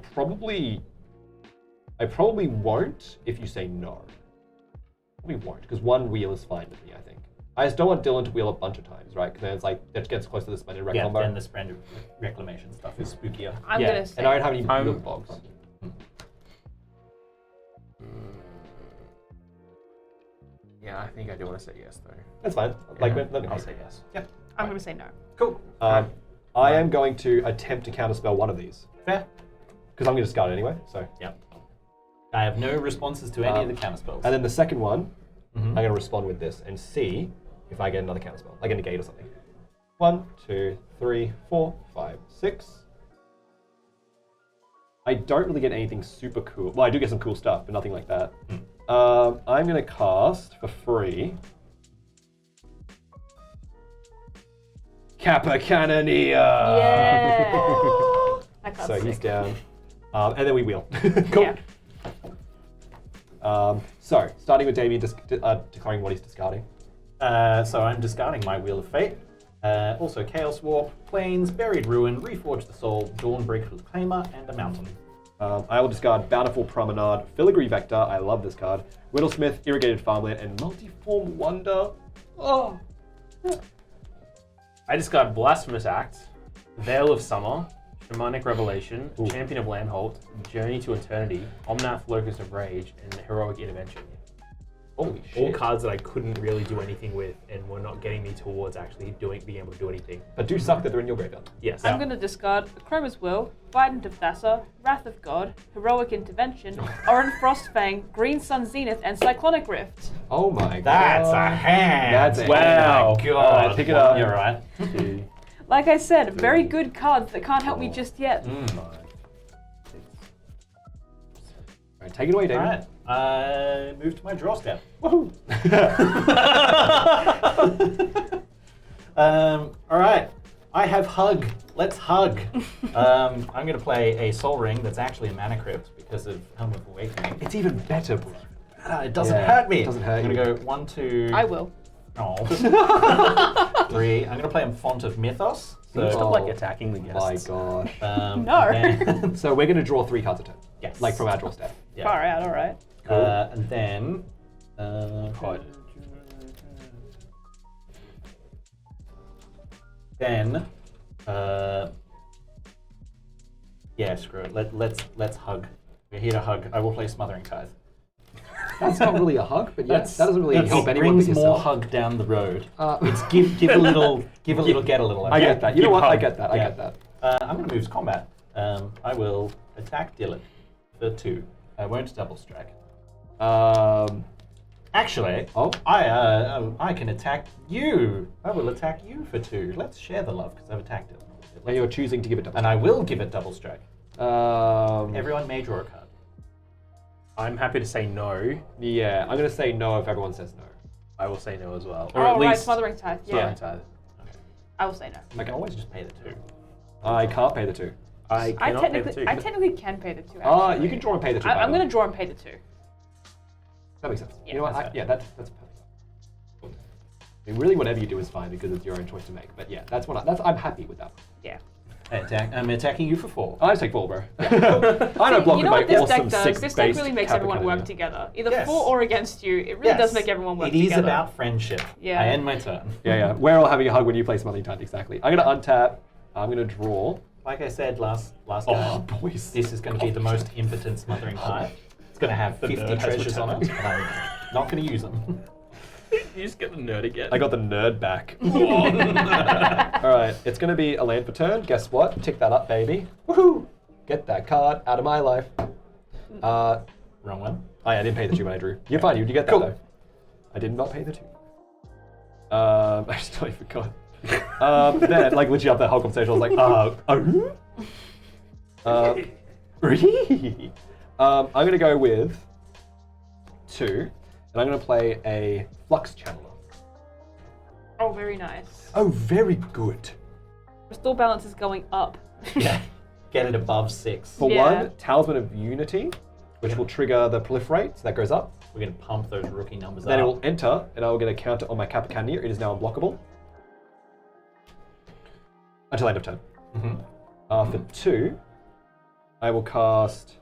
probably won't if you say no. Probably won't, because one wheel is fine with me, I think. I just don't want Dylan to wheel a bunch of times, right? Because then it's like, that gets close to the Splendid Wreck combo. then the Splendid Reclamation stuff is spookier. I'm Yeah, gonna say. And I don't have any wheel bogs. Yeah, I think I do want to say yes, though. That's fine. Like, Yeah. let me I'll say yes. Yeah. I'm gonna say no. Cool. I am going to attempt to counterspell one of these. Fair. Because I'm going to discard it anyway, so. Yep. I have no responses to any of the counterspells. And then the second one, I'm going to respond with this and see if I get another counterspell, like a negate or something. 1, 2, 3, 4, 5, 6. I don't really get anything super cool. Well, I do get some cool stuff, but nothing like that. I'm going to cast for free Kappa Cannoneer. Yeah. That card's So he's sick. down. And then we wheel. Cool. Yeah. So, starting with Damian declaring what he's discarding. So I'm discarding my Wheel of Fate. Also Chaos Warp, Plains, Buried Ruin, Reforge the Soul, Dawnbreak Reclaimer, and a Mountain. I will discard Bountiful Promenade, Filigree Vector, I love this card, Whittlesmith, Irrigated Farmland, and Multiform Wonder. Oh! I discard Blasphemous Act, Veil of Summer, Shamanic Revelation, Champion of Landholt, Journey to Eternity, Omnath Locust of Rage, and Heroic Intervention. Holy All shit. cards that I couldn't really do anything with and were not getting me towards actually being able to do anything. But do suck that they're in your graveyard. Yes. I'm gonna discard Chroma's Will, Vidant of Thassa, Wrath of God, Heroic Intervention, Oran Frostfang, Green Sun Zenith, and Cyclonic Rift. Oh my god. That's a hand! That's a Wow. God. Alright, pick it up. You're right. Like I said, very good cards that can't help me just yet. Alright, take it away, Damian. Alright. I move to my draw step. Woohoo! Alright. I have Hug. Let's hug. I'm going to play a Soul Ring that's actually a Mana Crypt because of Helm of Awakening. It's even better, bro. It doesn't Yeah, hurt me. it doesn't hurt I'm you. going to go 1, 2. I will. Oh. 3. I'm going to play a Font of Mythos. Stop So, like attacking the guests. My god. No. and So we're going to draw 3 cards a turn. Yes. Like from our draw step. yeah. Far out, alright. And then. Then. Yeah, screw it. Let's hug. We're here to hug. I will play Smothering Tithe. That's not really a hug, but yeah, that doesn't really It help anyone but brings more yourself. hug down the road. Uh, It's give a little, get a little. I get that. You know what? I hug. get that. I Yeah. get that. I'm going to move to combat. I will attack Dylan for 2. I won't double strike. Actually, Oh? I can attack you. I will attack you for 2. Let's share the love because I've attacked it. Now you're choosing to give it double. And I will give it double strike. Um, Everyone may draw a card. I'm happy to say no. yeah, I'm going to say no if everyone says no. I will say no as well. Oh, Or at right, least Smothering Tithe. Yeah, Smothering Tithe. I will say no. I can always just pay the 2. I can't pay the 2. I cannot pay the 2. I technically can pay the 2. Actually. You can draw and pay the 2. I'm gonna draw and pay the 2. That makes sense. Yeah, you know what? that's fair. That's perfect. Cool. I mean, really, whatever you do is fine because it's your own choice to make. But yeah, I'm happy with that. Yeah. I'm attacking you for 4. I just take 4, bro. I don't block You with know my what this awesome deck does? This deck six-based really makes Kappa everyone work Cannoneer. together. Either Yes. for or against you. It really does make everyone work It is together. about friendship. Yeah. I end my turn. Yeah. We're all having a hug when you play Smothering Tithe, exactly. I'm going to untap. I'm going to draw. Like I said last Oh, time, boys. this is going to be the most impotent Smothering Tithe. It's going to have 50 nerd has treasures on it, returned. and I'm not going to use them. You just get the nerd again. I got the nerd back. Alright, it's going to be a land per turn. Guess what? Tick that up, baby. Woohoo! Get that card out of my life. Wrong one. I didn't pay the 2 when I drew. You're fine, you get that Cool. though. I did not pay the 2. I just totally forgot. Then, like, legit up that whole conversation, I was like, I'm going to go with 2, and I'm going to play a Flux Channeler. Oh, very nice. Oh, very good. Restore balance is going up. Yeah. Get it above 6. For Yeah. 1, Talisman of Unity, which will trigger the proliferate, so that goes up. We're going to pump those rookie numbers Then it up. will enter, and I will get a counter on my Kappa Cannoneer. It is now unblockable. Until end of turn. For 2, I will cast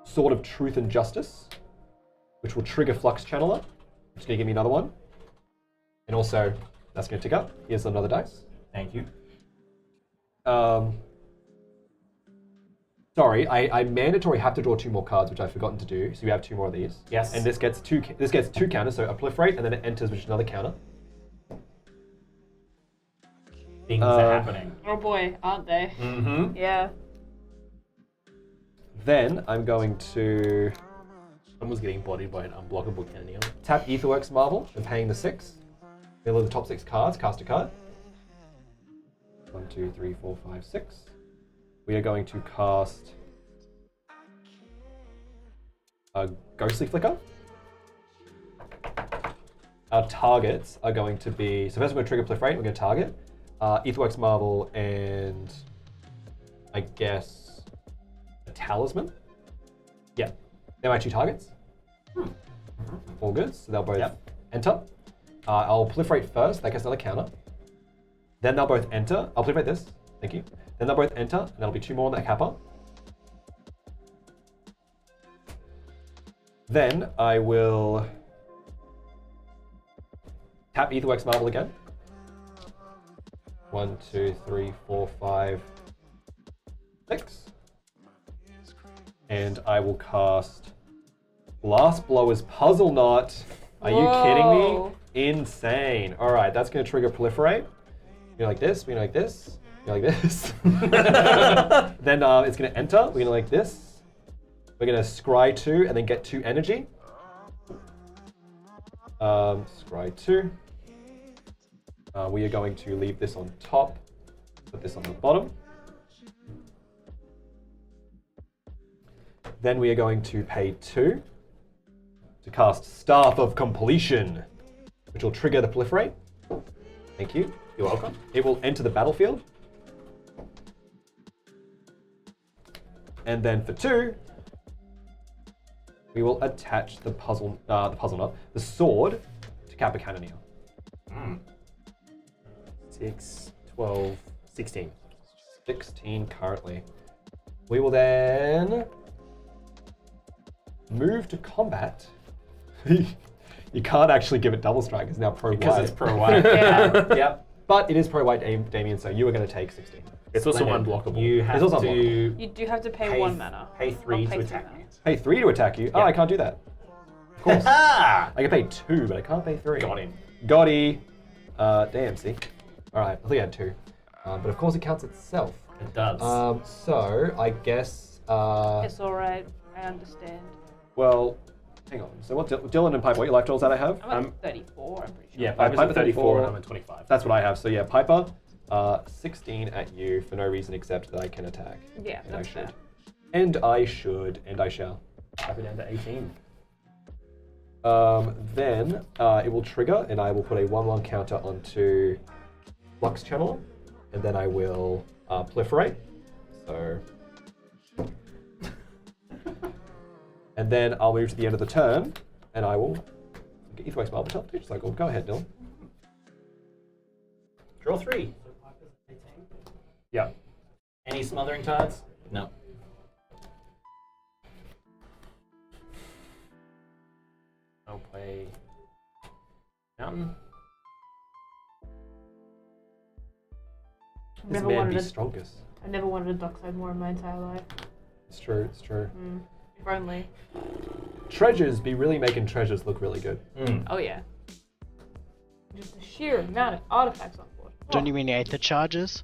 Sword of Truth and Justice, which will trigger Flux Channeler, which is going to give me another one. And also, that's going to tick up. Here's another dice. Thank you. Sorry, I mandatory have to draw 2 more cards, which I've forgotten to do. So you have 2 more of these. Yes. And this gets 2 counters, so a proliferate, and then it enters, which is another counter. Things are happening. Oh boy, aren't they? Mm-hmm. Yeah. Then I'm going to Someone's getting bodied by an unblockable cannon. tap Aetherworks Marvel and paying the 6. Middle of the top 6 cards, cast a card. 1, 2, 3, 4, 5, 6. We are going to cast a Ghostly Flicker. Our targets are going to be, so first we're going to trigger Proliferate, we're going to target Aetherworks Marvel and I guess a Talisman. Yeah, they're my 2 targets. All good, so they'll both enter. I'll Proliferate first, that gets another counter. Then they'll both enter. I'll Proliferate this, thank you. Then they'll both enter, and there'll be 2 more on that kappa. Then I will tap Aetherworks Marvel again. 1, 2, 3, 4, 5, 6. And I will cast Blast Blower's Puzzle Knot. Are you kidding me? Insane. All right, that's going to trigger Proliferate. We're like this, we're like this, we're like this. Then it's going to enter, we're going to like this. We're going to scry 2 and then get 2 energy. Scry 2. We are going to leave this on top, put this on the bottom. Then we are going to pay 2 to cast Staff of Completion, which will trigger the Proliferate. Thank you. You're welcome. It will enter the battlefield. And then for 2, we will attach the the sword to Kappa Cannoneer. 6, 12, 16. 16 currently. We will then move to combat. You can't actually give it double strike. It's now pro Because white. it's pro white. Yeah. Yep. But it is pro white, Damian, so you are going to take 16. It's also Splendid. unblockable. You have It's also to You do have to pay 1 mana. Pay 3 Not to pay attack mana. you. Pay 3 to attack you. Oh, Yeah. I can't do that. Of course. Ah! I can pay 2, but I can't pay 3. Got him. Gotti. Damn, see? Alright, I think I had 2. But of course it counts itself. It does. So, I guess... It's alright, I understand. well, hang on. So what, Dylan and Piper, what your life totals that I have? I'm at 34, I'm pretty sure. Yeah, Piper's Piper at 34 and 34. I'm at 25. That's what I have. So yeah, Piper, 16 at you for no reason except that I can attack. Yeah, And I that's should. fair. And I should, and I shall. Piper down to 18. Then it will trigger, and I will put a 1/1 counter onto Flux Channel, and then I will proliferate. So, and then I'll move to the end of the turn, and I will get Aetherweaver Marble Teleportation Cycle. Go ahead, Dylan. Draw 3. Yeah. Any smothering tides? No. I'll play Mountain. I've This never man wanted be a, strongest. I never wanted a dockside more in my entire life. It's true, it's true. If only. Treasures be really making treasures look really good. Oh yeah. Just the sheer amount of artifacts on board. Don't you mean Aether charges?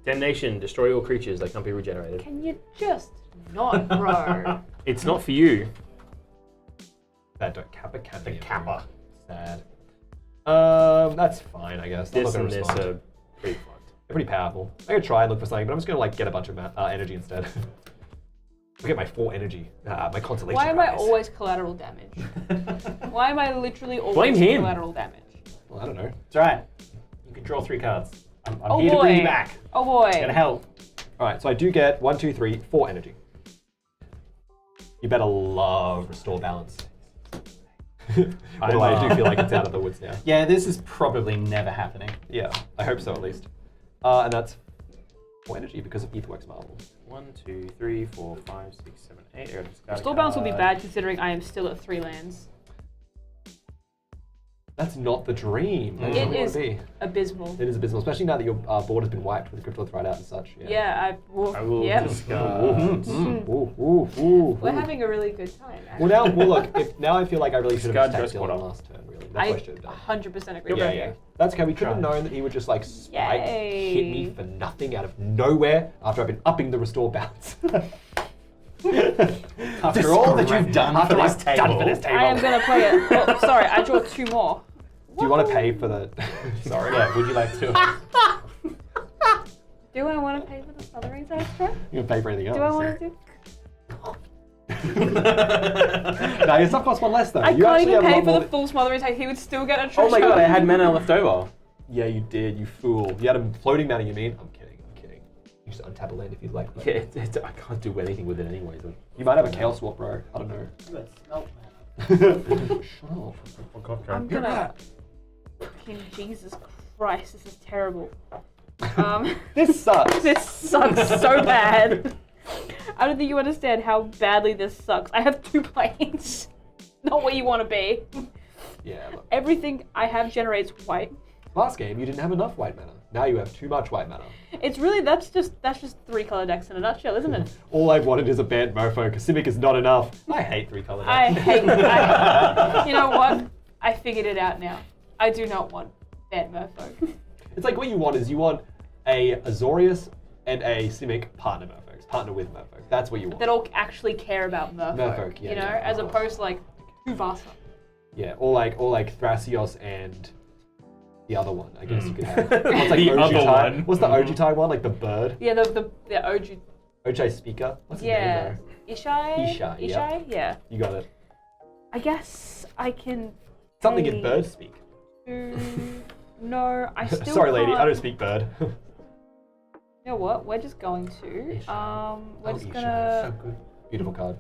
Damnation, destroy all creatures that can't be regenerated. Can you just not, bro? It's not for you. That don't Kappa can't The be Kappa. sad. That's fine, I guess. I'm This not and gonna this respond. are pretty fucked. They're pretty powerful. I could try and look for something, but I'm just gonna like get a bunch of energy instead. Look at my 4 energy, my consolation Why am I prize. always collateral damage? Why am I literally always Blame him. collateral damage? Well, I don't know. It's alright. You can draw 3 cards. I'm Oh here boy. to bring you back. Oh boy. Gonna help. All right, so I do get 1, 2, 3, 4 energy. You better love Restore Balance. Although I do feel like it's out of the woods now. Yeah, this is probably never happening. Yeah, I hope so at least. And that's 4 energy because of Aetherweaver Marble. 1, 2, 3, 4, 5, 6, 7, 8. I gotta discard a Store balance will be card. bad considering I am still at 3 lands. That's not the dream. That's It what you is want to be. abysmal. It is abysmal, especially now that your board has been wiped with the Cryptolith right out and such. Yeah, I will Yep. discard. We're having a really good time. Actually. Well, look. Now I feel like I really should have Discard just dress Dylan code. last turn. Really, that's I what I should have done. 100% agree Yeah, with yeah. you. That's okay. We could have Try. known that he would just like spike, Yay. hit me for nothing out of nowhere after I've been upping the restore bounce. After all that you've done for this table. I am going to play it. Oh, sorry, I draw 2 more. Do you want to pay for the? Sorry. Yeah, would you like to? Do I want to pay for the Smothering extra? You can pay for anything else. Do I want to do? No, your stuff costs one less though. I You can't actually even have a pay lot for more the full Smothering attack. He would still get a treasure. Oh my god, I had mana left over. Yeah, you did. You fool. You had a floating mana. You mean? I'm kidding. You just untap a land if you'd like. Yeah, I can't do anything with it anyway. So. You might have a Chaos Swap, bro. I don't know. Shut up. I'm gonna. Fucking Jesus Christ, this is terrible. This sucks. This sucks so bad. I don't think you understand how badly this sucks. I have 2 planes. Not where you want to be. Yeah. Look. Everything I have generates white. Last game, you didn't have enough white mana. Now you have too much white mana. It's really that's just 3 color decks in a nutshell, isn't it? All I wanted is a banned mofo, because Simic is not enough. I hate 3-color decks. I hate. You know what? I figured it out now. I do not want bad Merfolk. It's like what you want is you want a Azorius and a Simic partner Merfolk. Partner with Merfolk. That's what you want. That all actually care about Merfolk. Merfolk, yeah, you know, yeah. as opposed to like Uvasa. Yeah, or like Thrasios and the other one, I guess you could have. What's like The other Ojutai? one. What's the Ojutai one? Like the bird? Yeah, the Oju. Ojai speaker? What's his Yeah. name Ishai? Ishai, yeah. Ishai? Yeah. though? You got it. I guess I can. Something pay in bird speak. No, I still Sorry, lady, can't. I don't speak bird. You know what? We're just going to. We're just gonna. good. Beautiful card.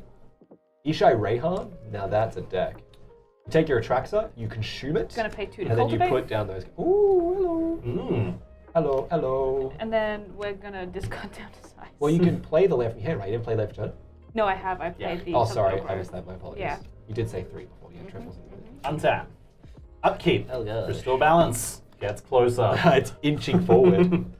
Ishai Rayhan? Now that's a deck. You take your Atraxa, you consume it, Gonna pay 2 to and then you cultivate. put down those. Ooh, hello. Mm. Hello, hello. And then we're gonna discard down to size. Well, you can play the land from your hand, right? You didn't play land from turn? No, I have. I played the. Oh, sorry, Subtle I Grove. missed that. My apologies. Yeah. You did say 3 before. Yeah, Trent wasn't good. Untap. Upkeep. Oh, God. Restore balance. Gets closer. It's inching forward. 10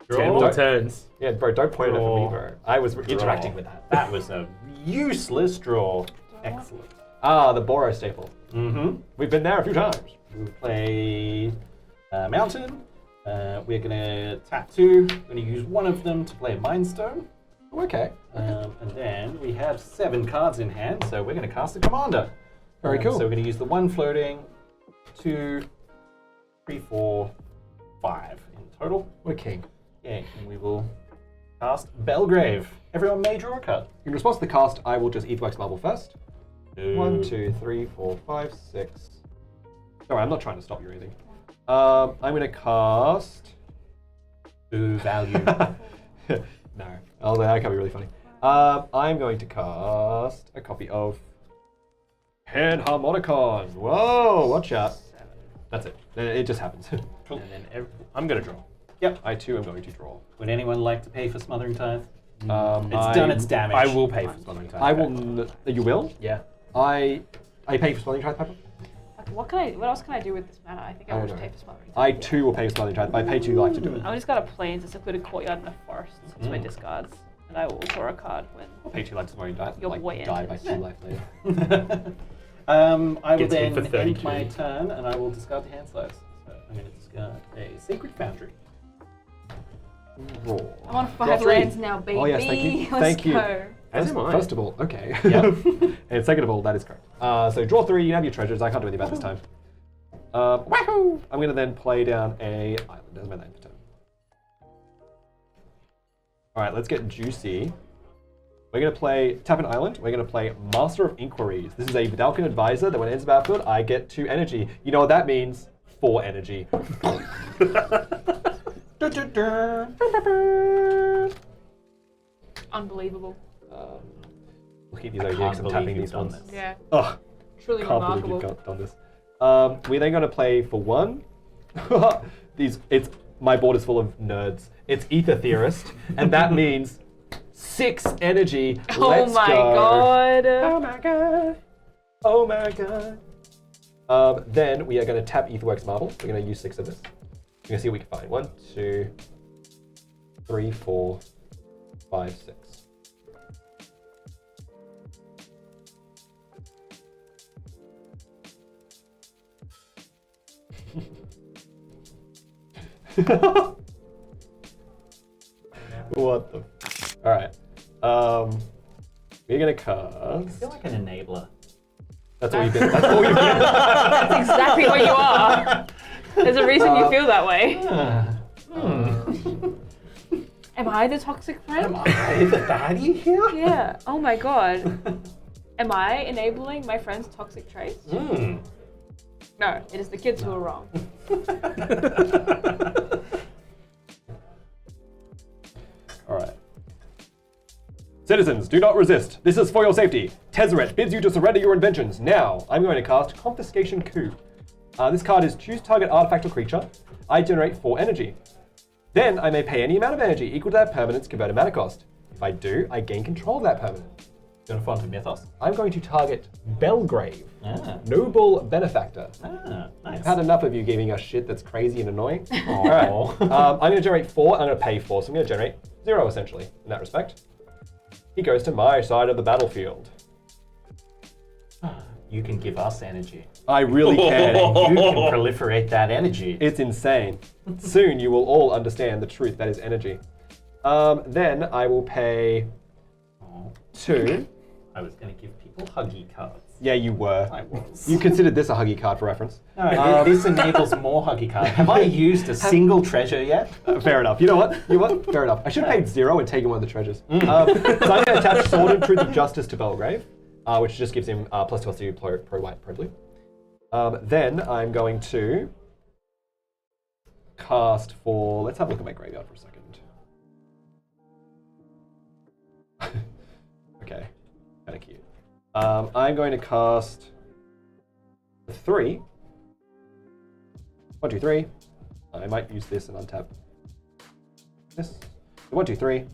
Draw. more turns. Yeah, bro, don't point it at Draw. me, bro. I was interacting with that. That was a useless draw. Excellent. Ah, the Boro staple. Mm-hmm. We've been there a few times. We'll play Mountain. We're going to tap 2. We're going to use one of them to play Mind Stone. Oh, okay. And then we have 7 cards in hand, so we're going to cast a commander. Very cool. So we're going to use the 1 floating, 2, 3, 4, 5 in total. What a king. Yeah, and we will cast Belgrave. Everyone may draw a card. In response to the cast, I will just Aetherweaver Marble first. Ooh. 1, 2, 3, 4, 5, 6. Sorry, I'm not trying to stop you or anything. I'm going to cast... Ooh, value. No. Oh, that can't be really funny. I'm going to cast a copy of Panharmonicon. Whoa, watch out. That's it. It just happens. Cool. And then I'm gonna draw. Yep. I too am going to draw. Would anyone like to pay for Smothering Tithe? It's I- done its damage. I will pay for Smothering Tithe. I will. You will? Yeah. I pay for Smothering Tithe, Pepper. Like, what else can I do with this mana? I think I I will don't just know. pay for Smothering. I too will pay for Smothering Tithe, but I pay too like to do it. I just got a plains, a secluded courtyard, and a forest. It's my discards, and I will draw a card when. I'll pay too like to Smothering Tithe. Your Like boy die by enters. 2 life later. I will Gets hit then for end 32. my turn and I will discard the hand slice. So I'm going to discard a Sacred Foundry. Raw. I'm on Draw 5 3. lands now, baby. Oh, yes, thank you. Let's Thank you. go. As am I. First of all, okay. Yep. And second of all, that is correct. So draw 3, you have your treasures. I can't do anything about this time. Wahoo! I'm going to then play down a island. Doesn't matter for turn. All right, let's get juicy. We're going to play tap an island. We're going to play Master of Inquiries. This is a Vidalcan advisor that when it ends the battlefield, I get 2 energy. You know what that means? 4 energy. Unbelievable. Look at these OGX, I'm tapping these ones. Yeah. Ugh. Truly Can't believe remarkable. you've done this. We're then going to play for 1. It's my board is full of nerds. It's Ether Theorist, and that means 6 energy. Oh Let's my go. god. Oh my god. Oh my god. Then we are going to tap Aetherweaver Marble. We're going to use 6 of this. We're going to see what we can find. 1, 2, 3, 4, 5, 6. What the? All right. We're gonna cast. I feel like an enabler. That's all you've been. That's all you've been. That's exactly what you are. There's a reason you feel that way. Am I the toxic friend? Am I the baddie here? Yeah. Oh my god. Am I enabling my friend's toxic traits? Mm. No, it is the kids who are wrong. All right. Citizens, do not resist. This is for your safety. Tezzeret bids you to surrender your inventions. Now, I'm going to cast Confiscation Coup. This card is choose target artifact or creature. I generate 4 energy. Then I may pay any amount of energy equal to that permanent's converted mana cost. If I do, I gain control of that permanent. Going to Font of Mythos? I'm going to target Belgrave, Ah. Noble Benefactor. Ah, nice. I've had enough of you giving us shit that's crazy and annoying. Aw. All right. I'm going to generate 4. I'm going to pay 4, so I'm going to generate 0 essentially in that respect. He goes to my side of the battlefield. You can give us energy. I really can. You can proliferate that energy. It's insane. Soon you will all understand the truth that is energy. Then I will pay 2. I was going to give people huggy cards. Yeah, you were. I was. You considered this a huggy card for reference. No, this enables more huggy cards. Have I used a single treasure yet? Fair enough. You know what? Fair enough. I should have paid 0 and taken one of the treasures. So I'm going to attach Sword and Truth of Justice to Belgrave, which just gives him +2 to pro white, pro blue. Then I'm going to cast for. Let's have a look at my graveyard for a second. Okay, kind of cute. I'm going to cast 3. 1, 2, 3. I might use this and untap this. 1, 2, 3.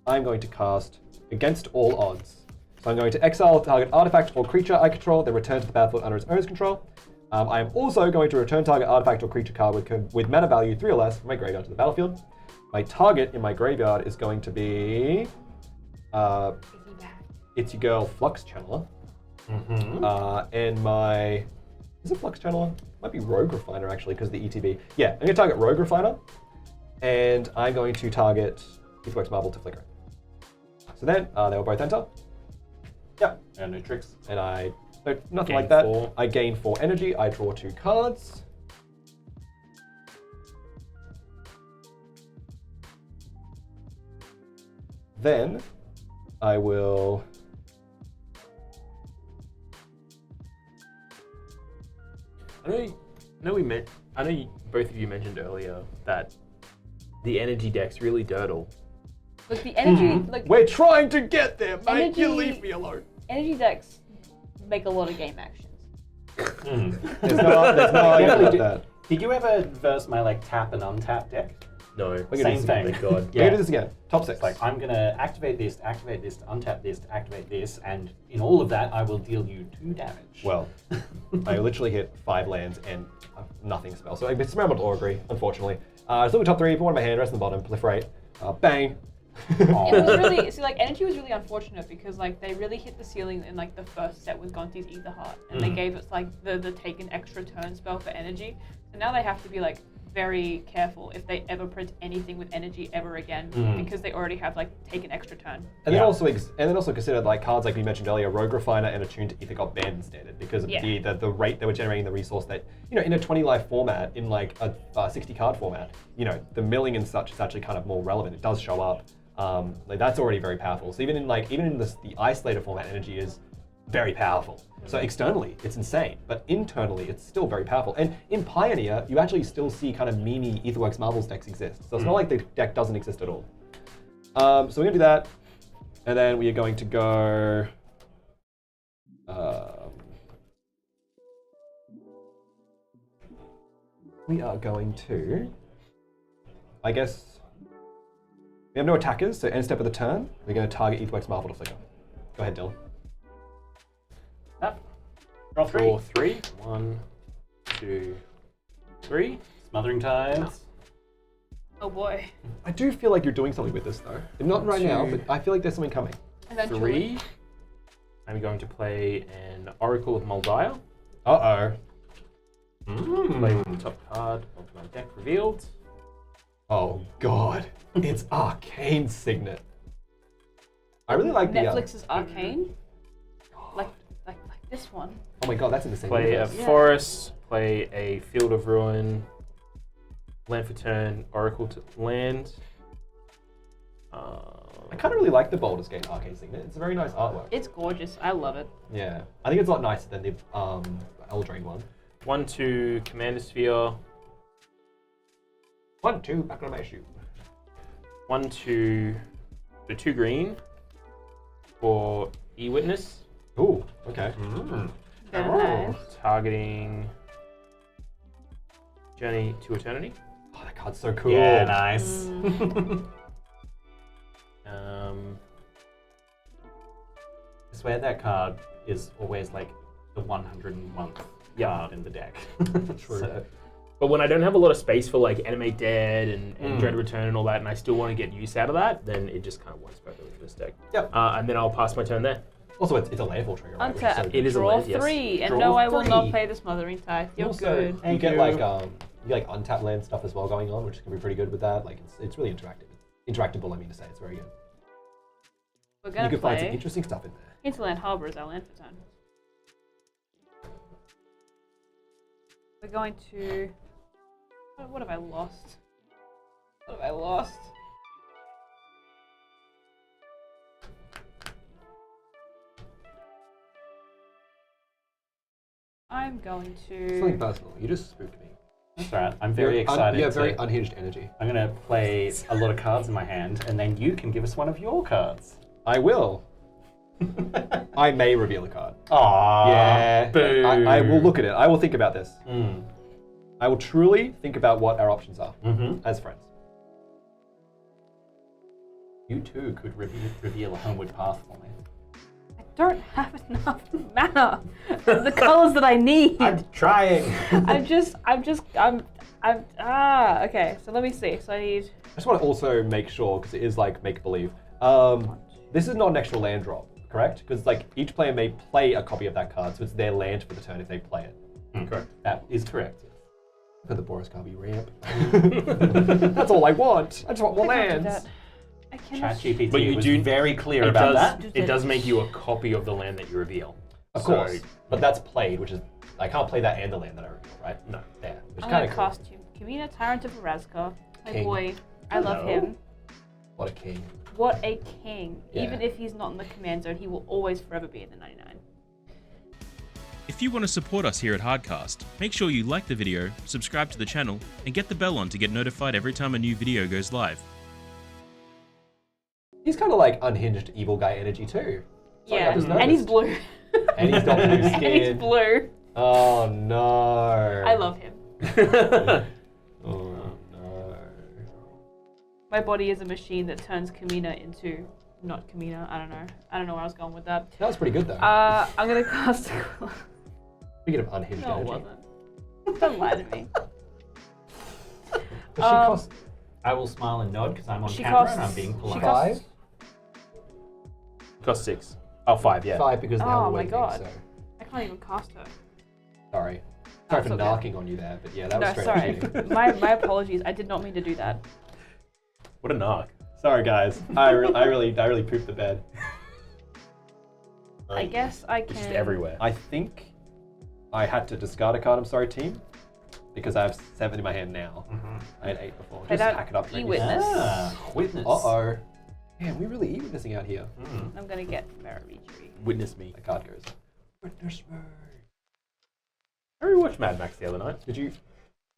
I'm going to cast Against All Odds. So I'm going to exile target artifact or creature I control, then return to the battlefield under its owner's control. I am also going to return target artifact or creature card with mana value 3 or less from my graveyard to the battlefield. My target in my graveyard is going to be It's Your Girl Flux Channeler. And my... Is it Flux Channeler? Might be Rogue Refiner actually, because of the ETB. Yeah, I'm going to target Rogue Refiner, and I'm going to target Aetherweaver Marble to flicker it. So then, they will both enter. Yep. And no tricks. And I... No, nothing Gain like that. 4. I gain 4 energy. I draw 2 cards. Then I will... I know both of you mentioned earlier that the energy deck's really dirtle. Like the energy, like We're trying to get there, mate. You Energy- leave me alone. energy decks make a lot of game actions. There's no argument about that. Did you ever verse my tap and untap deck? No. We're gonna Same do thing. Thank God. We're gonna do this again. Top 6. It's like, I'm gonna activate this, to untap this, to activate this, and in all of that, I will deal you 2 damage. Well, I literally hit 5 lands and nothing spell. So it's Scrambled Orrery, unfortunately. Still the top 3, put one in my hand, rest in the bottom, proliferate. Bang. It was really energy was really unfortunate because they really hit the ceiling in the first set with Gonti's Ether Heart, and they gave us the take an extra turn spell for energy. So now they have to be very careful if they ever print anything with energy ever again because they already have take an extra turn. And then also consider cards like we mentioned earlier, Rogue Refiner and Attune to Ether got banned in Standard because of the rate they were generating the resource that in a 20 life format, in a 60 card format, the milling and such is actually kind of more relevant. It does show up. That's already very powerful. So even in the Isolator format, energy is very powerful. So externally, it's insane, but internally, it's still very powerful. And in Pioneer, you actually still see kind of meme Aetherweaver Marbles decks exist. So it's not like the deck doesn't exist at all. So we're gonna do that, and then we are going to go. We are going to. I guess. We have no attackers, so end step of the turn, we're going to target Aetherweaver Marble to flicker. Go ahead, Dylan. Yep. Draw 3. Draw 3. 1, 2, 3. Smothering Tides. Oh boy. I do feel like you're doing something with this though. Not right now, but I feel like there's something coming. Eventually. 3. I'm going to play an Oracle of Moldiah. Uh-oh. Play with the top card of my deck revealed. Oh god. It's Arcane Signet. I really like the... Netflix's Arcane. Like this one. Oh my god, that's in the same Play a universe. forest, play a Field of Ruin, land for turn, Oracle to land. I kind of really like the Baldur's Gate Arcane Signet. It's a very nice artwork. It's gorgeous. I love it. Yeah. I think it's a lot nicer than the Eldraine one. 1, 2, Commander Sphere. 1, 2, back on my shoe. 1, 2, so 2 green for E-Witness. Ooh, okay. Very nice. Targeting Journey to Eternity. Oh, that card's so cool. Yeah, nice. I swear that card is always like the 101th card in the deck. True. So, But when I don't have a lot of space for like Animate Dead and Dread Return and all that, and I still want to get use out of that, then it just kind of works perfectly for this deck. Yep. And then I'll pass my turn there. Also, it's a landfall trigger, right? Which is so Untap. good. It is a Draw land, yes. 3. And Draw no, I will 3. not play the Smothering Tithe. You're Also, good. you Thank get you. like untapped land stuff as well going on, which can be pretty good with that. Like it's really interactable. I mean to say, it's very good. We're You going to can find some play interesting stuff in there. Hinterland Harbour as our land for turn. We're going to... What have I lost? What have I lost? I'm going Something to... personal. You just spooked me. that's right. I'm very excited. You have very to- unhinged energy. I'm going to play a lot of cards in my hand, and then you can give us one of your cards. I will. I may reveal a card. Aww. Yeah. boo. I will look at it. I will think about this. Mm. I will truly think about what our options are Mm-hmm. as friends. You too could reveal a homeward path for me. I don't have enough mana. The colors that I need. trying. Okay, so let me see. So I need... I just want to also make sure, because it is like make-believe. This is not an extra land drop, correct? Because like each player may play a copy of that card, so it's their land for the turn if they play it. Correct. That is correct. For the Boris Garvey ramp. That's all I want. I just want more I can't do lands. that. I Chat cannot... GPT But you was do- very clear It about does, that. it does make you a copy of the land that you reveal. Of So- course. But that's played, which is I can't play that and the land that I reveal, right? No. There. Which I'm kind going of to cool. cast you. Kamina, Tyrant of Razka. My King. boy. I love Hello. him. What a king. What a king. Yeah. Even if he's not in the command zone, he will always forever be in the 99. If you want to support us here at Hardcast, make sure you like the video, subscribe to the channel, and get the bell on to get notified every time a new video goes live. He's kind of like unhinged evil guy energy too. Something I Yeah, just and he's noticed. blue. And he's got blue And he's skin. blue. Oh no. I love him. Oh no. My body is a machine that turns Kamina into not Kamina. I don't know. I don't know where I was going with that. That was pretty good though. I'm going to cast Aquila. Speaking of unhinged No, it energy. wasn't. Don't lie to me. Does she cost I will smile and nod because I'm on She camera costs- and I'm being she polite. costs- 5? Cost 6. Oh, 5, yeah. 5 because of the Oh Elder my Dragon, god. so I can't even cast her. sorry. Oh, Sorry it's for okay. narking on you there, but yeah, that was No, straight sorry. up cheating. my apologies. I did not mean to do that. What a narc. Sorry guys. I really pooped the bed. I guess I can... It's just everywhere. I think I had to discard a card, I'm sorry team. Because I have 7 in my hand now. I had 8 before. Play Just that hack it up. E-Witness. Witness. Uh-oh. Man, we really e-witnessing out here. I'm going to get Maravitree. Witness me. That card goes. Witness me. I rewatched Mad Max the other night. Did you?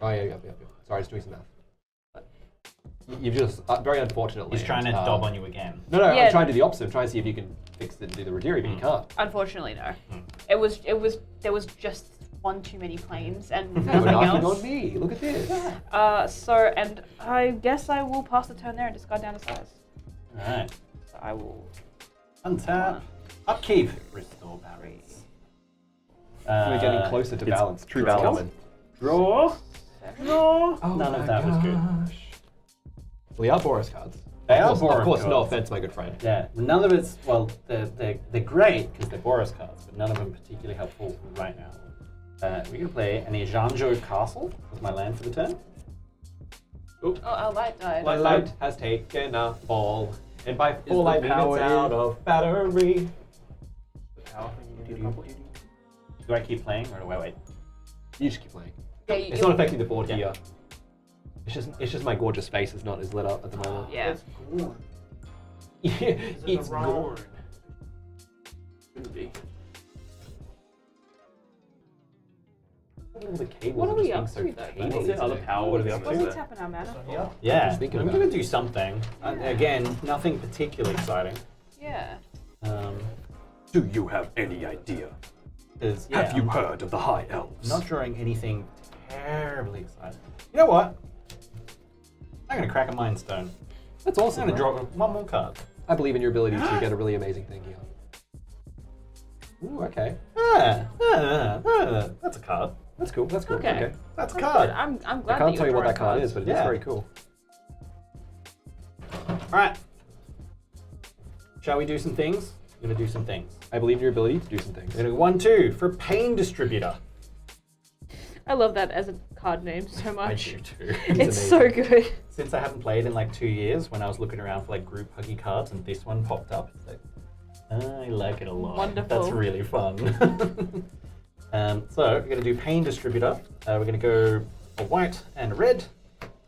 Oh yeah. Sorry, I was doing some math. You've just very unfortunate. He's trying to dob on you again. No, Yeah. I'm trying to do the opposite. I'm trying to see if you can fix it and do the Radiri, but you can't. Unfortunately, no. There was just one too many planes and You're nothing knocking else. on me. Look at this. And I guess I will pass the turn there and discard down to size. Alright. So I will... Untap. Upkeep. Restore balance. We're getting closer to balance. True Let's go. balance. Draw. Draw. Oh None my of that was good. gosh. Well, they are Boros cards. They are Of Boros course, no cards. offense, my good friend. Yeah, none of it's, well, they're great because they're Boros cards, but none of them particularly helpful right now. We're going to play an Ejanjo Castle with my land for the turn. Oh, our light died. My light has taken a fall, and by fall the I mean power it's out in? of battery. Do I keep playing or do I wait? You just keep playing. Yeah, It's not affecting the board here. It's just my gorgeous face is not as lit up at the moment. Yeah. It's gone. Shouldn't be. All the cables What are we just up being to, so though? cabley What's the other today. power? What are we up What are we to? tapping our mana for? Yeah, just thinking I'm about going it. to do something. Again, nothing particularly exciting. Yeah. Do you have any idea? 'Cause, Have you I'm heard of the High Elves? not drawing anything terribly exciting. You know what? I'm going to crack a Mind Stone. That's I'm awesome. going to bro. draw one more card. I believe in your ability to get a really amazing thing here. Ooh, okay. That's a card. That's cool. That's cool. Okay. That's a Good. card. I'm I glad can't that tell you you're what that drawing card cards. is, but it is Yeah. very cool. All right. Shall we do some things? We're going to do some things. I believe in your ability to do some things. We're going to go 1-2 for Pain Distributor. I love that as a card name so I much. do too. It's so good. Since I haven't played in like 2 years, when I was looking around for like group huggy cards and this one popped up, it's like, I like it a lot. Wonderful. That's really fun. So we're going to do Pain Distributor. We're going to go a white and a red.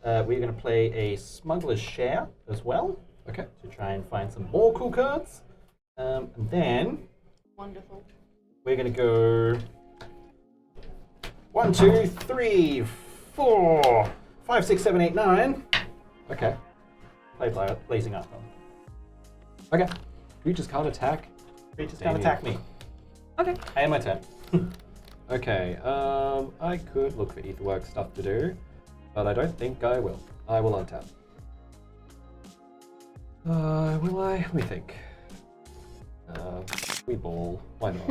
We're going to play a Smuggler's Share as well Okay. to try and find some more cool cards. And then Wonderful. we're going to go 1, 2, 3, 4, 5, 6, 7, 8, 9. Okay. Play Blazing Up. Okay. Creatures can't attack. Creatures can't Damian. attack me. Okay. I am my turn. Okay. I could look for Aetherwork stuff to do, but I don't think I will. I will untap. Will I? Let me think. We ball. Why not?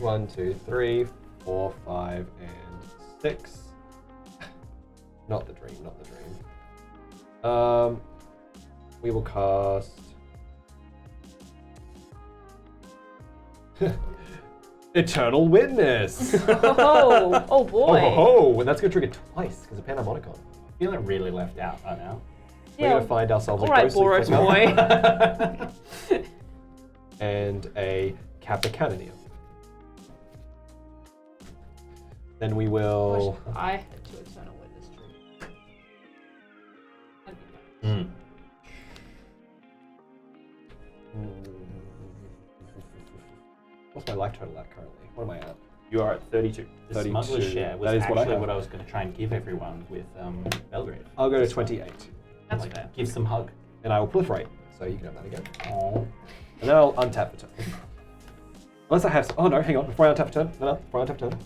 1, 2, 3, 4, 5, and 6. Not the dream. Not the dream. We will cast. Eternal Witness. Oh boy. Oh, and that's going to trigger twice because of Panharmonicon. Feeling really left out right now. We're going to find ourselves All a right, ghostly Boros flicker boy. and a Kappa Cannoneer. Then we will. I had to Eternal Witness tree. What's my life total at currently? What am I at? You are at 32. The 32. Smuggler's Share was That is what I actually have. what I was going to try and give everyone with Belgrave. I'll go to 28, That's Like, fair. give some hug. and I will proliferate. So you can have that again. Oh. And then I'll untap for turn. Unless I have. Oh no, hang on. Before I untap for turn. No, before I untap for turn.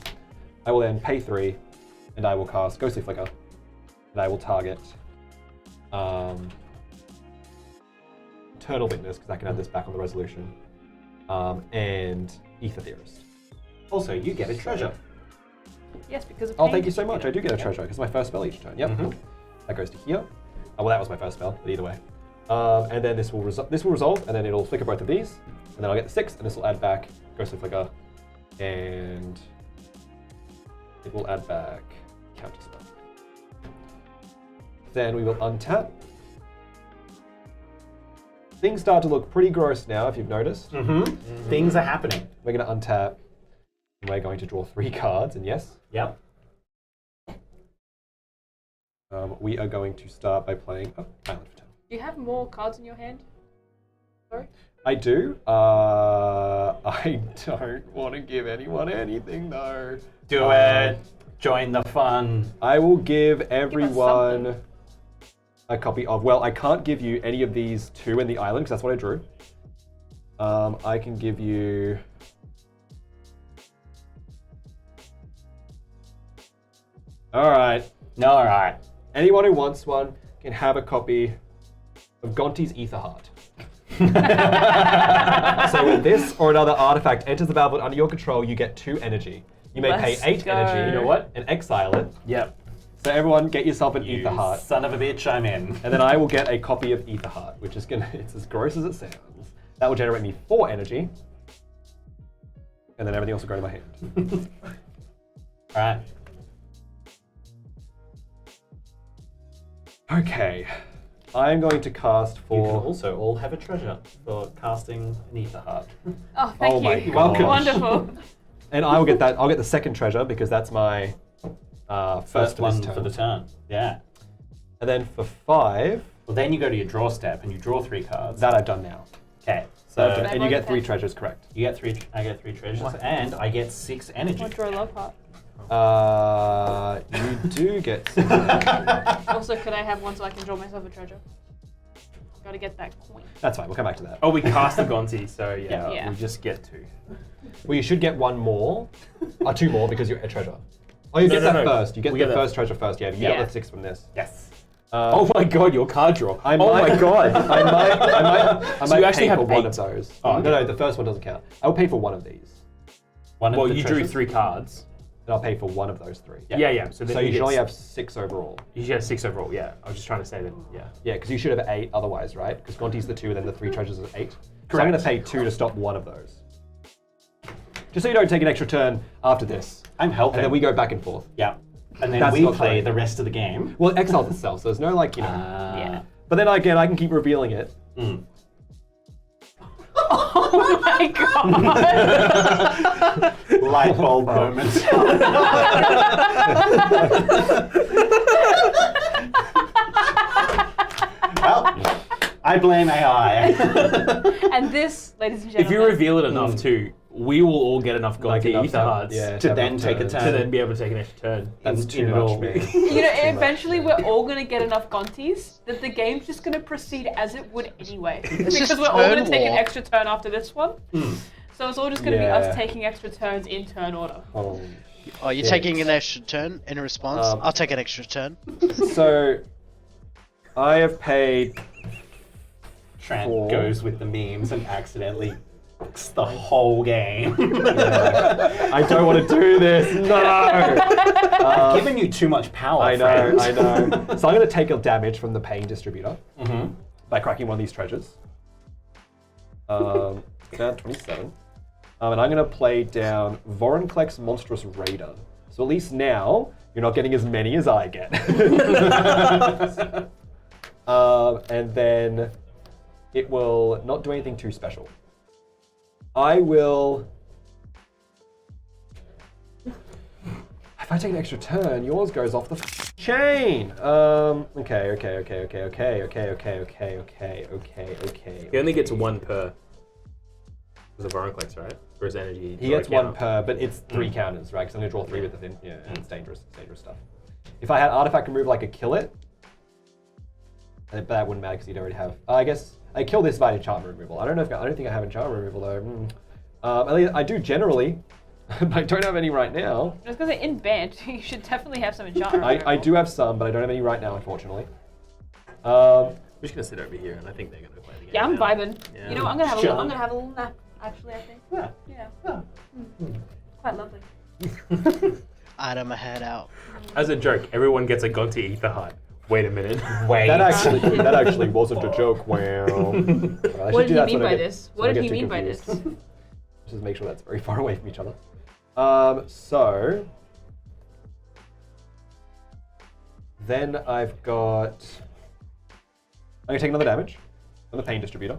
I will then pay 3, and I will cast Ghostly Flicker, and I will target Eternal Witness, because I can add this back on the resolution, and Ether Theorist. Also, you get a treasure. Yes, because of Oh, pain thank you so much. I distributor. do get a treasure, because it's my first spell each turn. Yep. Mhm. That goes to here. Oh, well, that was my first spell, but either way. And then this will resolve, and then it'll flicker both of these, and then I'll get the 6, and this will add back Ghostly Flicker, and it will add back counter spell. Then we will untap. Things start to look pretty gross now, if you've noticed. Things are happening. We're going to untap, and we're going to draw 3 cards, and yes, Yep. we are going to start by playing Island for turn. Do you have more cards in your hand? Sorry? I do. I don't want to give anyone anything though. Do it. Join the fun. I will give something. everyone a copy of. Well, I can't give you any of these 2 in the island because that's what I drew. I can give you. All right. No, all right. Anyone who wants one can have a copy of Gonti's Ether Heart. So when this or another artifact enters the battlefield under your control, you get 2 energy. You may pay Let's 8 go. energy. You know what? And exile it. Yep. So everyone, get yourself an Ether Heart. Son of a bitch, I'm in. And then I will get a copy of Ether Heart, which is it's as gross as it sounds. That will generate me 4 energy. And then everything else will go to my hand. All right. Okay. I'm going to cast You can for... also all have a treasure for casting an Ether Heart. Oh, thank Oh my you. gosh. Wonderful. And I will get that. I'll get the second treasure because that's my first one this turn. for the turn. Yeah. And then for 5, Well, then you go to your draw step and you draw 3 cards. that I've done now. Okay. So So and you get 3 treasures, correct? you get 3. I get 3 treasures, and I get 6 energy. I'll draw a love heart. You do get... Also, could I have one so I can draw myself a treasure? Gotta get that coin. That's fine. We'll come back to that. Oh, we cast the Gonti, so yeah, Yeah. we just get 2. Well, you should get 1 more, 2 more because you're a treasure. Oh, you get no, that no. first. You get We the get that. first treasure first. Yeah, you get Yeah. the 6 from this. Yes. Oh my god, your card draw. I Oh my might- god. I So you might actually pay have for one 8. of those. Oh, No, the first one doesn't count. I'll pay for one of these, One of Well, the you drew treasures. 3 cards. and I'll pay for one of those 3. Yeah. So, then So you should get only have 6 overall. You should have 6 overall. Yeah, I was just trying to say that. Yeah. Yeah, because you should have 8 otherwise, right? Because Gonti's the 2, and then the 3 treasures is 8. So I'm going to pay 2 to stop one of those. Just so you don't take an extra turn after this. I'm helping. And then we go back and forth. Yeah. And then That's we not play correct. the rest of the game. Well, it exiles itself, so there's no like, Yeah. But then again, I can keep revealing it. Oh my god! Light bulb moment. Well, I blame AI. And this, ladies and If gentlemen, you reveal it enough too, we will all get enough Like Gonti enough Ether to- Hearts yeah, to have then enough take a to- turn. to then be able to take an extra turn. That's in too it much, all. man. you know, Too much. eventually we're all gonna get enough Gontis that the game's just gonna proceed as it would anyway. Because just we're all gonna turn take an war. extra turn after this one. So it's all just gonna be Yeah. us taking extra turns in turn order. Oh. Oh, you're Yeah. taking an extra turn in response? Um, I'll take an extra turn. So, I have paid... Trent 4. goes with the memes and accidentally books the whole game. I don't want to do this. No. I've given you too much power, I know. friend. I know. So I'm going to take a damage from the pain distributor by cracking one of these treasures. Down 27. And I'm going to play down Vorinclex Monstrous Raider. So at least now you're not getting as many as I get. And then it will not do anything too special. I will... If I take an extra turn, yours goes off the chain. Okay. He only gets 1 per. Is it Vorinclex, right? Or is energy? He gets 1 per, but it's 3 counters, right? Because I'm going to draw 3 with the thing. Yeah, and it's dangerous. It's dangerous stuff. If I had artifact removal, I could kill it. But that wouldn't matter because you'd already have. I guess I kill this by enchantment removal. I don't think I have enchantment removal though. At least I do generally, but I don't have any right now. I was gonna say in band, you should definitely have some enchantment. I do have some, but I don't have any right now, unfortunately. I'm just gonna sit over here, and I think they're gonna play the game. Yeah, I'm now. vibing. Yeah. You know, what, I'm gonna have a Sure. little. I'm gonna have a little nap. Actually, I think. Yeah. Quite lovely. Item head out. As a joke, everyone gets a Gonti Ether Heart. Wait a minute. Wait. That actually wasn't a joke. Well, What did he mean by this? What did he mean by this? Just make sure that's very far away from each other. So then I've got. I'm gonna take another damage on the pain distributor.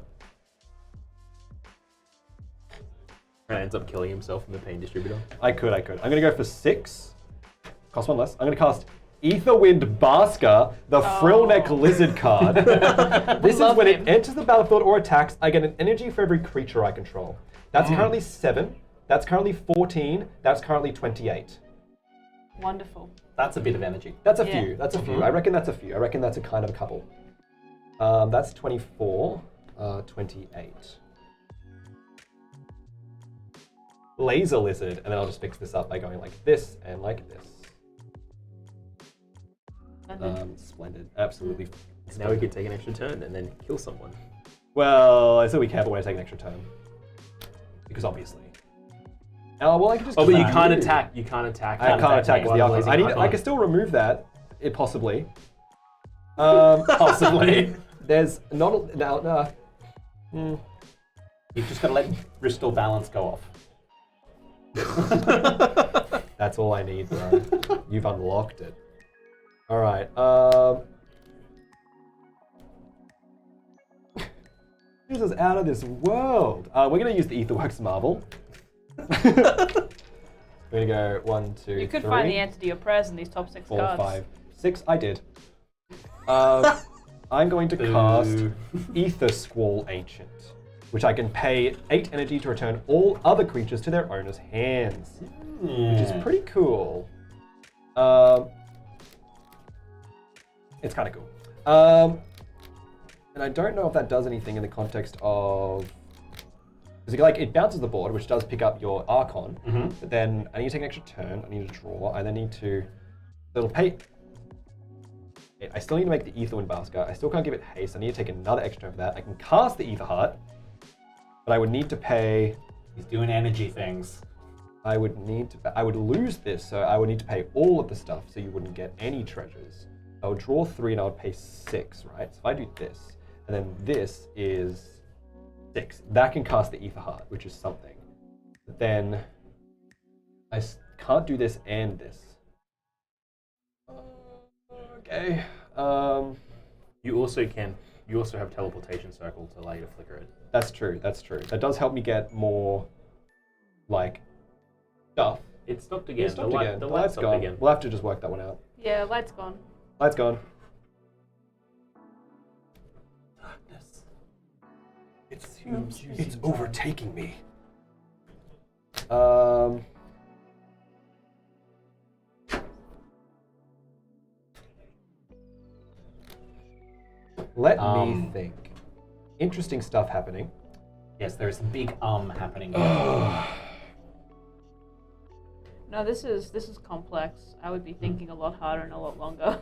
And ends up killing himself in the pain distributor. I could. I'm gonna go for 6. Cost 1 less. I'm gonna cast Aetherwind Basker, the Frillneck Lizard card. This is Love when him. it enters the battlefield or attacks, I get an energy for every creature I control. That's currently 7. That's currently 14. That's currently 28. Wonderful. That's a bit of energy. That's a Yeah. few. That's a few. I reckon that's a few. I reckon that's a kind of a couple. That's 24. 28. Laser Lizard, and then I'll just fix this up by going like this and like this. Splendid. Absolutely. Now we could take an extra turn and then kill someone. Well, I said we careful when I take an extra turn. Because obviously. Oh, well, I can just. Oh, but you Can't can't do. attack. You can't attack. I can't attack with the while Archon. blazing I can still remove that, possibly. Possibly. There's not a, no. You've just got to let restore balance go off. That's all I need, bro. You've unlocked it. All right. This is out of this world. We're gonna use the Aetherworks Marvel. We're gonna go 1, 2, You could 3, find the answer to your prayers in these top 6 4, cards. 5, 6. I did. I'm going to cast Ether Squall Ancient, which I can pay 8 energy to return all other creatures to their owner's hands, which is pretty cool. It's kind of cool. And I don't know if that does anything in the context of... Because like, it bounces the board, which does pick up your Archon, but then I need to take an extra turn, I need to draw, I then need to... It'll pay... I still need to make the Aetherwind Basket. I still can't give it haste. I need to take another extra turn for that. I can cast the Ether Heart, but I would need to pay... He's doing energy things. I would lose this, so I would need to pay all of the stuff, so you wouldn't get any treasures. I would draw 3 and I would pay 6, right? So if I do this, and then this is 6. That can cast the Ether Heart, which is something. But then I can't do this and this. Okay. You also have teleportation circle to allow you to flicker it. That's true. That does help me get more, like, stuff. It stopped again. It stopped again. The The light light's stopped gone. again. We'll have to just work that one out. Yeah, light's gone. Light's gone. Darkness. It's overtaking me. Let me think. Interesting stuff happening. Yes, there's a big happening. No, this is complex. I would be thinking a lot harder and a lot longer.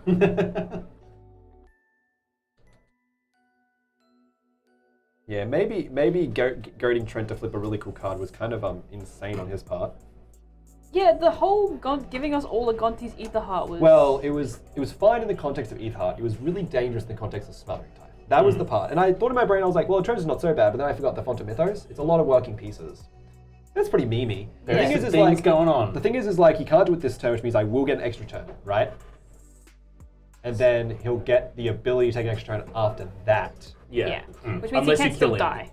Yeah, maybe goading Trent to flip a really cool card was kind of insane on his part. Yeah, the whole giving us all a Gonti's Ether Heart was... Well, it was fine in the context of Ether Heart. It was really dangerous in the context of Smothering Tide. That was the part. And I thought in my brain, I was like, well, Trent is not so bad, but then I forgot the Font of Mythos. It's a lot of working pieces. That's pretty memey. The There's thing some is things like, going on. The thing is like, he can't do it this turn, which means I will get an extra turn, right? And then he'll get the ability to take an extra turn after that. Yeah. Which means Unless he you can still kill him. die.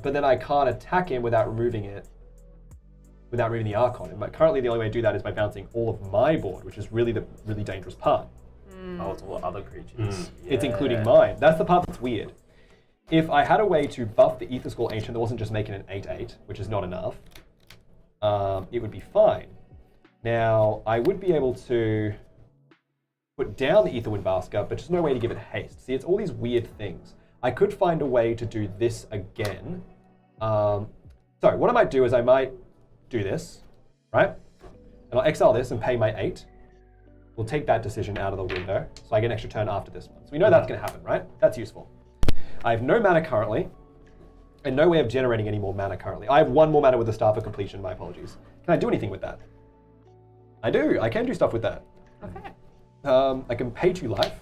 But then I can't attack him without removing it, without removing the Archon. But currently the only way to do that is by bouncing all of my board, which is really the really dangerous part. Oh, it's all other creatures. It's including mine. That's the part that's weird. If I had a way to buff the Ether Skull Ancient that wasn't just making an 8/8, which is not enough, it would be fine. Now, I would be able to put down the Aetherwind Basket, but just no way to give it haste. See, it's all these weird things. I could find a way to do this again. So what I might do is I might do this, right? And I'll exile this and pay my 8. We'll take that decision out of the window, so I get an extra turn after this one. So we know that's going to happen, right? That's useful. I have no mana currently, and no way of generating any more mana currently. I have 1 more mana with the Staff of Completion, my apologies. Can I do anything with that? I do, I can do stuff with that. Okay. I can pay 2 life.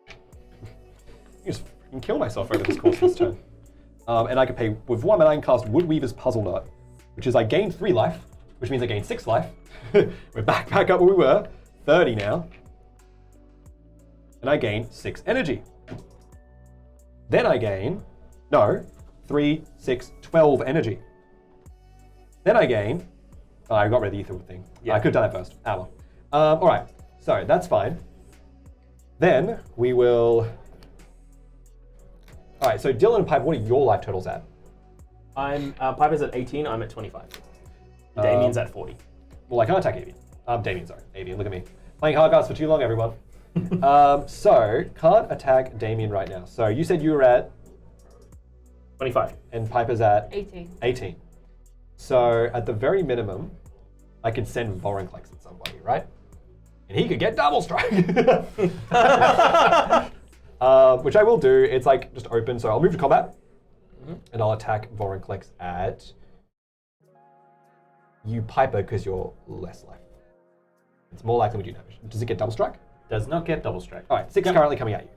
I just freaking kill myself over this course of this turn. And I can pay, with 1 mana I can cast Woodweaver's Puzzle Knot, which is I gain 3 life, which means I gain 6 life. We're back up where we were, 30 now. And I gain 6 energy. Then I gain, 3, 6, 12 energy. Then I gain, I got rid of the ether thing. Yeah. I could have done that first. Well. All right, so that's fine. Then we will, all right, so Dylan and Pipe, what are your life totals at? I'm Piper's at 18. I'm at 25. Damian's at 40. Well, I can't attack Avian. Damian, sorry. Avian, look at me. Playing Hardcast for too long, everyone. So, can't attack Damian right now. So, you said you were at, 25. and Piper's at 18. 18. So, at the very minimum, I could send Vorinclex at somebody, right? And he could get double strike. Which I will do. It's like just open, so I'll move to combat. And I'll attack Vorinclex at you piper because you're less life. It's more likely to do damage. Does it get double strike? Does not get double strike. All right, 6 currently coming at you.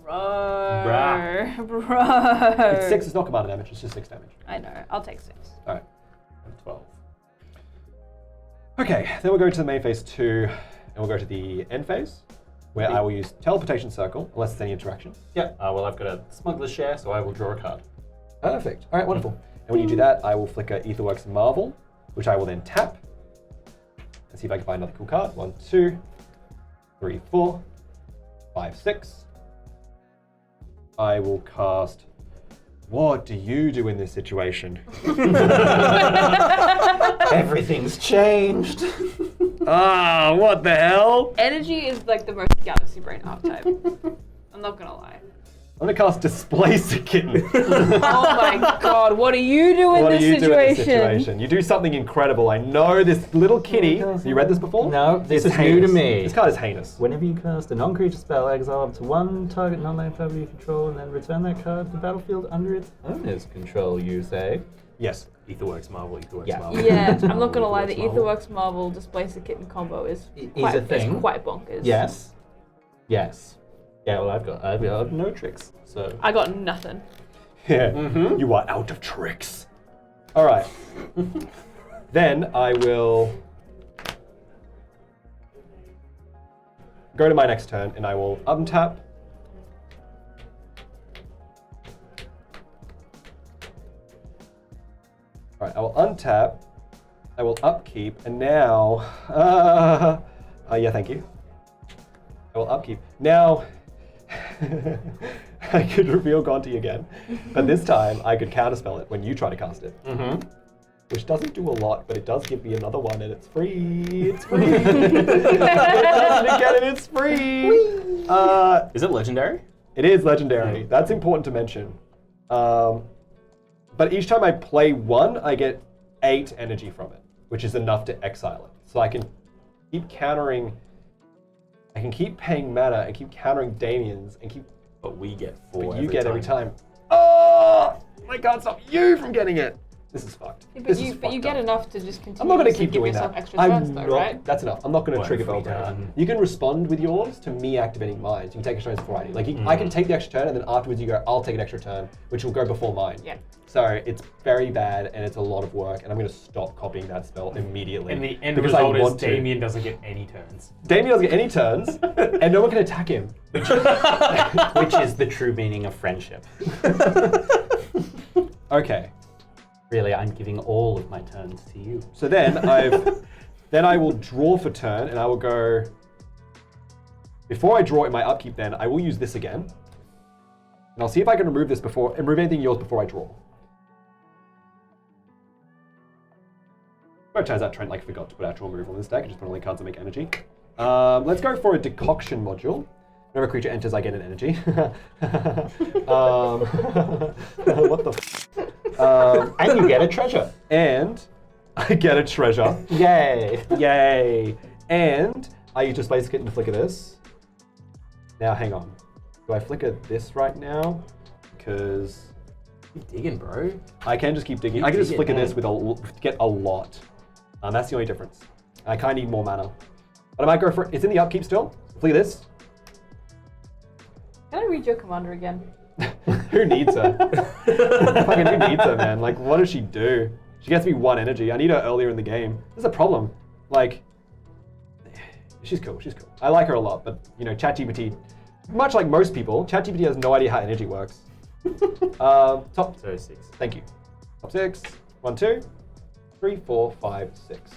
Bro. It's 6, it's not commander damage, it's just 6 damage. I know. I'll take 6. All right. And 12. Okay, then we'll go to the main phase 2, and we'll go to the end phase, where I will use teleportation circle, unless there's any interaction. Yeah. Well, I've got a smuggler's share, so I will draw a card. Perfect. All right, wonderful. And when you do that, I will flicker Aetherworks Marvel, which I will then tap. And see if I can find another cool card. 1, 2, 3, 4, 5, 6. I will cast. What do you do in this situation? Everything's changed. Ah, what the hell? Energy is like the most galaxy brain archetype. I'm not gonna lie. I'm gonna cast Displace a Kitten. Oh my god, what do you do in What this do you do in situation? this situation? You do something incredible. I know this little kitty. Have you read this before? No, this is new heinous. to me. This card is heinous. Whenever you cast a non-creature spell, exile up to one target non-land foe you control, and then return that card to the battlefield under its owner's control, you say. Yes. Aetherworks Marvel, Aetherworks Yeah. Marvel. Yeah, I'm not gonna lie, the Aetherworks Marvel. Aetherworks Marvel Displace a Kitten combo is Is quite, a thing. It's quite bonkers. Yes. Yes. Yeah, well, I've got no tricks, so. I got nothing. Yeah. You are out of tricks. All right. Then I will go to my next turn, and I will untap. All right, I will untap. I will upkeep, and now, yeah, thank you. I will upkeep. Now, I could reveal Gonti again, but this time I could counterspell it when you try to cast it. Which doesn't do a lot, but it does give me another one, and it's free. It's free. You get it, it's free. Is it legendary? It is legendary. That's important to mention. But each time I play one, I get 8 energy from it, which is enough to exile it. So I can keep countering. I can keep paying mana and keep countering Damian's and keep. But we get 4 But you get every time. Oh! I can't stop you from getting it. This is fucked. Yeah, This but is you fucked get up. enough to just continue. I'm not going to to keep give doing yourself that. extra turns, though, right? That's enough. I'm not going to What trigger have we Belgrave. done? You can respond with yours to me activating mine. So you can take extra turns before I do. Like I can take the extra turn, and then afterwards you go, I'll take an extra turn, which will go before mine. Yeah. So it's very bad, and it's a lot of work, and I'm going to stop copying that spell immediately. And the end because I result is want to. Damian doesn't get any turns. Damian doesn't get any turns, and no one can attack him. Which is the true meaning of friendship. Okay. Really, I'm giving all of my turns to you. So then I will draw for turn, and I will go. Before I draw in my upkeep, then I will use this again, and I'll see if I can remove this before and remove anything yours before I draw. But it turns out Trent forgot to put actual removal in this deck and just put only cards that make energy. Let's go for a decoction module. Whenever a creature enters, I get an energy. What the? And you get a treasure. And I get a treasure. Yay. Yay! And I use Displace a Kitten to flicker this. Now, hang on. Do I flicker this right now? Because Keep digging, bro. I can just keep digging. Keep I can just digging, flicker man. this with to get a lot. That's the only difference. I kind of need more mana. But I might go for it. It's in the upkeep still. Flicker this. Can I read your commander again? Who needs her? Fucking who needs her, man? What does she do? She gets me 1 energy. I need her earlier in the game. There's a problem. She's cool. She's cool. I like her a lot, but Chat GPT, much like most people, Chat GPT has no idea how energy works. Top. So 6. Thank you. Top 6. 1, 2, 3, 4, 5, 6.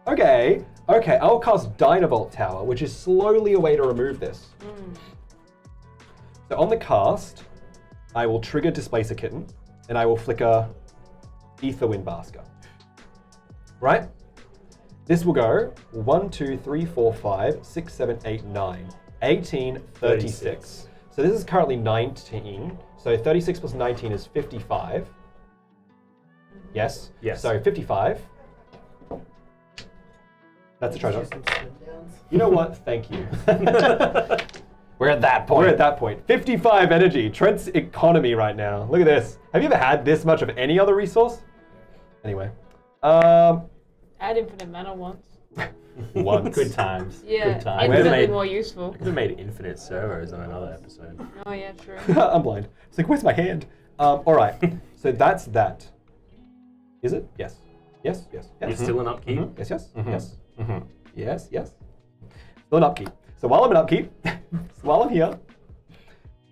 Okay. I'll cast Dynavolt Tower, which is slowly a way to remove this. So on the cast, I will trigger Displace a Kitten, and I will flicker Aetherwind Basker. Right? This will go 1, 2, 3, 4, 5, 6, 7, 8, 9, 18, 36. So this is currently 19. So 36 plus 19 is 55. Yes? Yes. So 55. That's a treasure. You know what? Thank you. We're at that point. We're at that point. 55 energy. Trent's economy right now. Look at this. Have you ever had this much of any other resource? Anyway. Add infinite mana once. Once. Good times. Yeah, Good times. infinitely made- more useful. Could have made infinite servos on another episode. Oh yeah, true. I'm blind. It's like, where's my hand? All right. So that's that. Is it? Yes. Yes. Yes. Yes. It's still an upkeep. Yes. Yes. Yes. Yes. Yes. Still an upkeep. So while I'm in upkeep, while I'm here,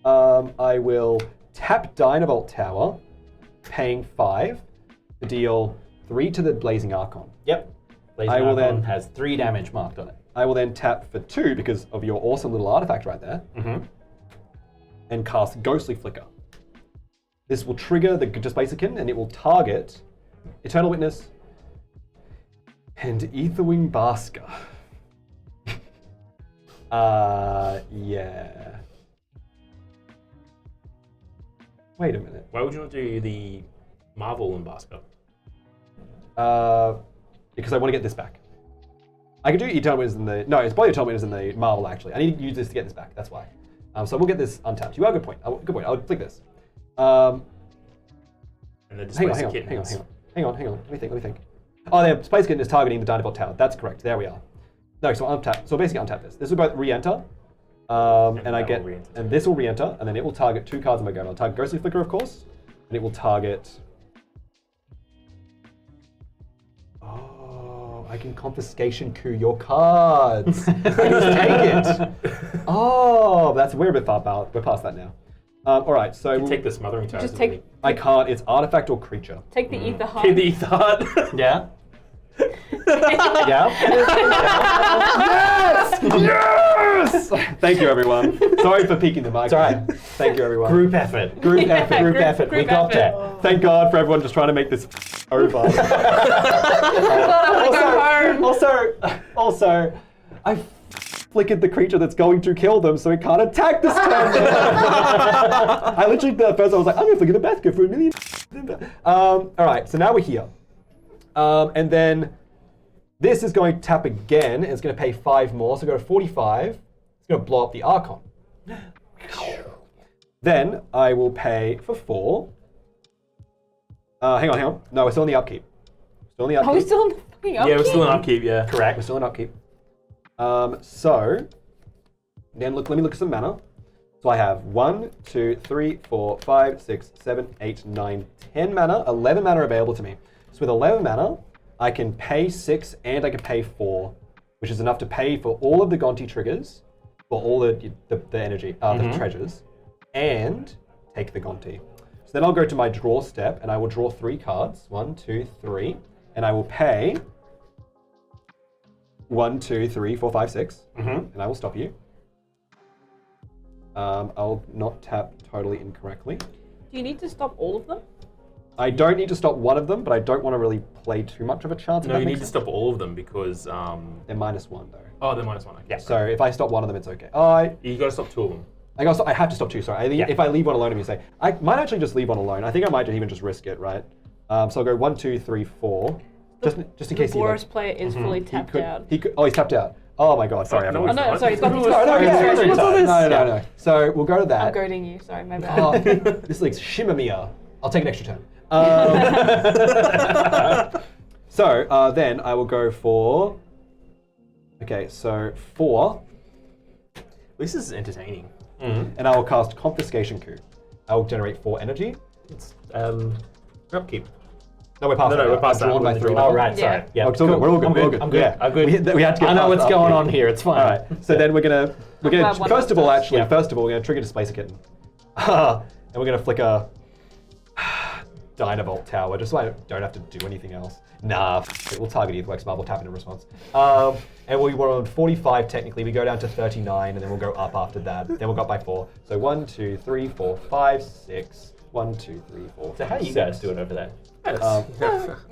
I will tap Dynavolt Tower, paying 5 to deal 3 to the Blazing Archon. Yep. Blazing I will Archon then- has 3 damage marked on it. I will then tap for 2 because of your awesome little artifact right there, and cast Ghostly Flicker. This will trigger the Displacerkin, and it will target Eternal Witness and Aetherwing Basker. Yeah. Wait a minute. Why would you not do the Marvel and Basker? Because I want to get this back. I could do Eternal Witness in the... No, it's probably Eternal Witness in the Marvel, actually. I need to use this to get this back. That's why. So we'll get this untapped. You have a good point. Good point. I'll flick this. And the Hang on. Displacer Kittens. Hang on. Let me think. Oh, the Space Kitten is targeting the Dynavolt Tower. That's correct. There we are. No, so I'll untap. So basically untap this. This will both re-enter. And I that get... will re-enter And this will re-enter, and then it will target 2 cards in my go. I'll target Ghostly Flicker, of course. And it will target... Oh, I can confiscation coup your cards. I just take it. Oh, we're a bit far out. We're past that now. All right, so You take the Smothering Tower. Just take I can't. It's artifact or creature. take the ether heart. Keep the Ether Heart. Yeah? Yeah? Yes! Thank you, everyone. Sorry for peeking the mic. It's all right. Thank you, everyone. Group effort. Group effort. Group effort. We group got effort. that. Thank God for everyone just trying to make this over. Also, I flickered the creature that's going to kill them, so it can't attack this turn. I literally, the first I was like, I'm gonna flicker the Beth, go for a million. All right, so now we're here, and then this is going to tap again. And it's going to pay 5 more, so go to 45. It's going to blow up the Archon. Then I will pay for 4. Hang on. No, we're still in the upkeep. Are we still in the fucking upkeep? Yeah, we're still in upkeep, yeah. Correct. We're still in upkeep. So then let me look at some mana. So I have 1, 2, 3, 4, 5, 6, 7, 8, 9, 10 mana, 11 mana available to me. So with 11 mana, I can pay 6 and I can pay 4, which is enough to pay for all of the Gonti triggers, for all the energy, the treasures, and take the Gonti. So then I'll go to my draw step and I will draw 3 cards. 1, 2, 3, and I will pay 1, 2, 3, 4, 5, 6, and I will stop you. I'll not tap totally incorrectly. Do you need to stop all of them? I don't need to stop one of them, but I don't want to really play too much of a chance. if No, that you makes need to sense. stop all of them because... They're -1 though. Oh, they're -1. Okay. Yeah. So if I stop one of them, it's okay. I You gotta stop 2 of them. I have to stop 2. Sorry. If I leave one alone, if you say, I might actually just leave one alone. I think I might even just risk it, right? So I'll go 1, 2, 3, 4, just in The case he Boris like, player is fully tapped out. Oh, he's tapped out. Oh my God! Sorry, no, everyone. Oh no, What? sorry, he's got No, he's got No, yeah, concentration. what's all this? No. So we'll go to that. I'm goading you, sorry, my bad. Oh, this looks Shimamia. I'll take an extra turn. So then I will go for. Okay, so 4, This is entertaining. and I will cast Confiscation Coup. I will generate 4 energy. It's, Upkeep. No, we're past that. No, now. we're past I've drawn that. my 3. oh, right, Yeah. sorry. Yeah, Oh, it's all good. We're all good. We're all good. I'm good. Yeah. I'm good. We had to get I know past what's the going upkeep. on here. It's fine. All right. So then we're gonna glad one first of of all, us actually, Yeah. first of all, we're gonna trigger Displacer Kitten, and we're gonna flicker Dynavolt Tower, just so I don't have to do anything else. Nah, it will target Aetherweaver Marble, tap in response. And we were on 45 technically. We go down to 39, and then we'll go up after that. Then we'll go up by 4. So 1, 2, 3, 4, 5, 6. 1, 2, 3, 4. So how are you guys doing over there? I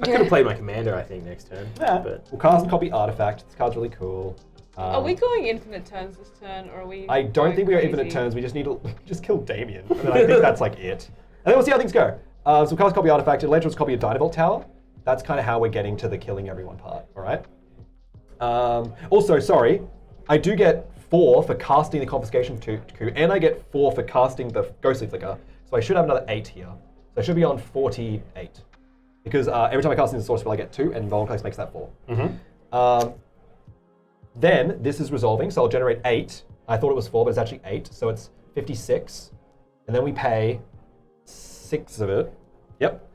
could have played my commander, I think, next turn. Yeah. But We'll cast Copy Artifact. This card's really cool. Are we going infinite turns this turn, or are we? I don't going think we are crazy? infinite turns. We just need to just kill Damian. And then I think that's like it. And then we'll see how things go. So we'll cast Copy Artifact. It'll later copy a Dynavolt Tower. That's kind of how we're getting to the killing everyone part. All right. Also, sorry, I do get 4 for casting the Confiscation Coup, and I get 4 for casting the Ghostly Flicker. So I should have another 8 here. So I should be on 48. Because every time I cast in the source spell, I get 2, and Vulcan makes that 4. Mm-hmm. Then this is resolving, so I'll generate 8. I thought it was 4, but it's actually 8, so it's 56. And then we pay 6 of it. Yep.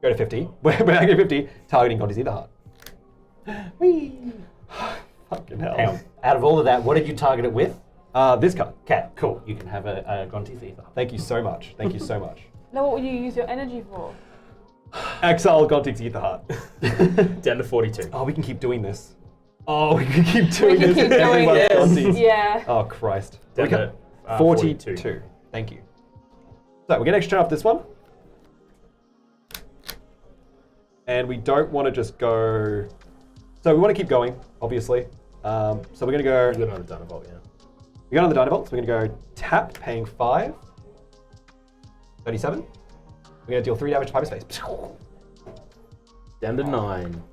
Go to 50. When I get 50, targeting Gonti's Ether Heart. Whee! Fucking hell. Hang on. Out of all of that, what did you target it with? This card. Okay, cool. You can have a Gonti's Ether. Thank you so much. Thank you so much. Now, what would you use your energy for? Exile Gonti's Ether Heart. Down to 42. Oh, we can keep doing this. Oh, we can keep doing We can this. keep doing Everyone's this. Gonti's. Yeah. Oh, Christ. Down We can- to 42. Thank you. So we get extra turn off this one. And we don't want to just go... So we want to keep going, obviously. So we're going to go... You got another Dynavolt, yeah. We got on the Dynavolt, so we're going to go tap, paying 5. 37. We're going to deal 3 damage to hyperspace. Down to 9.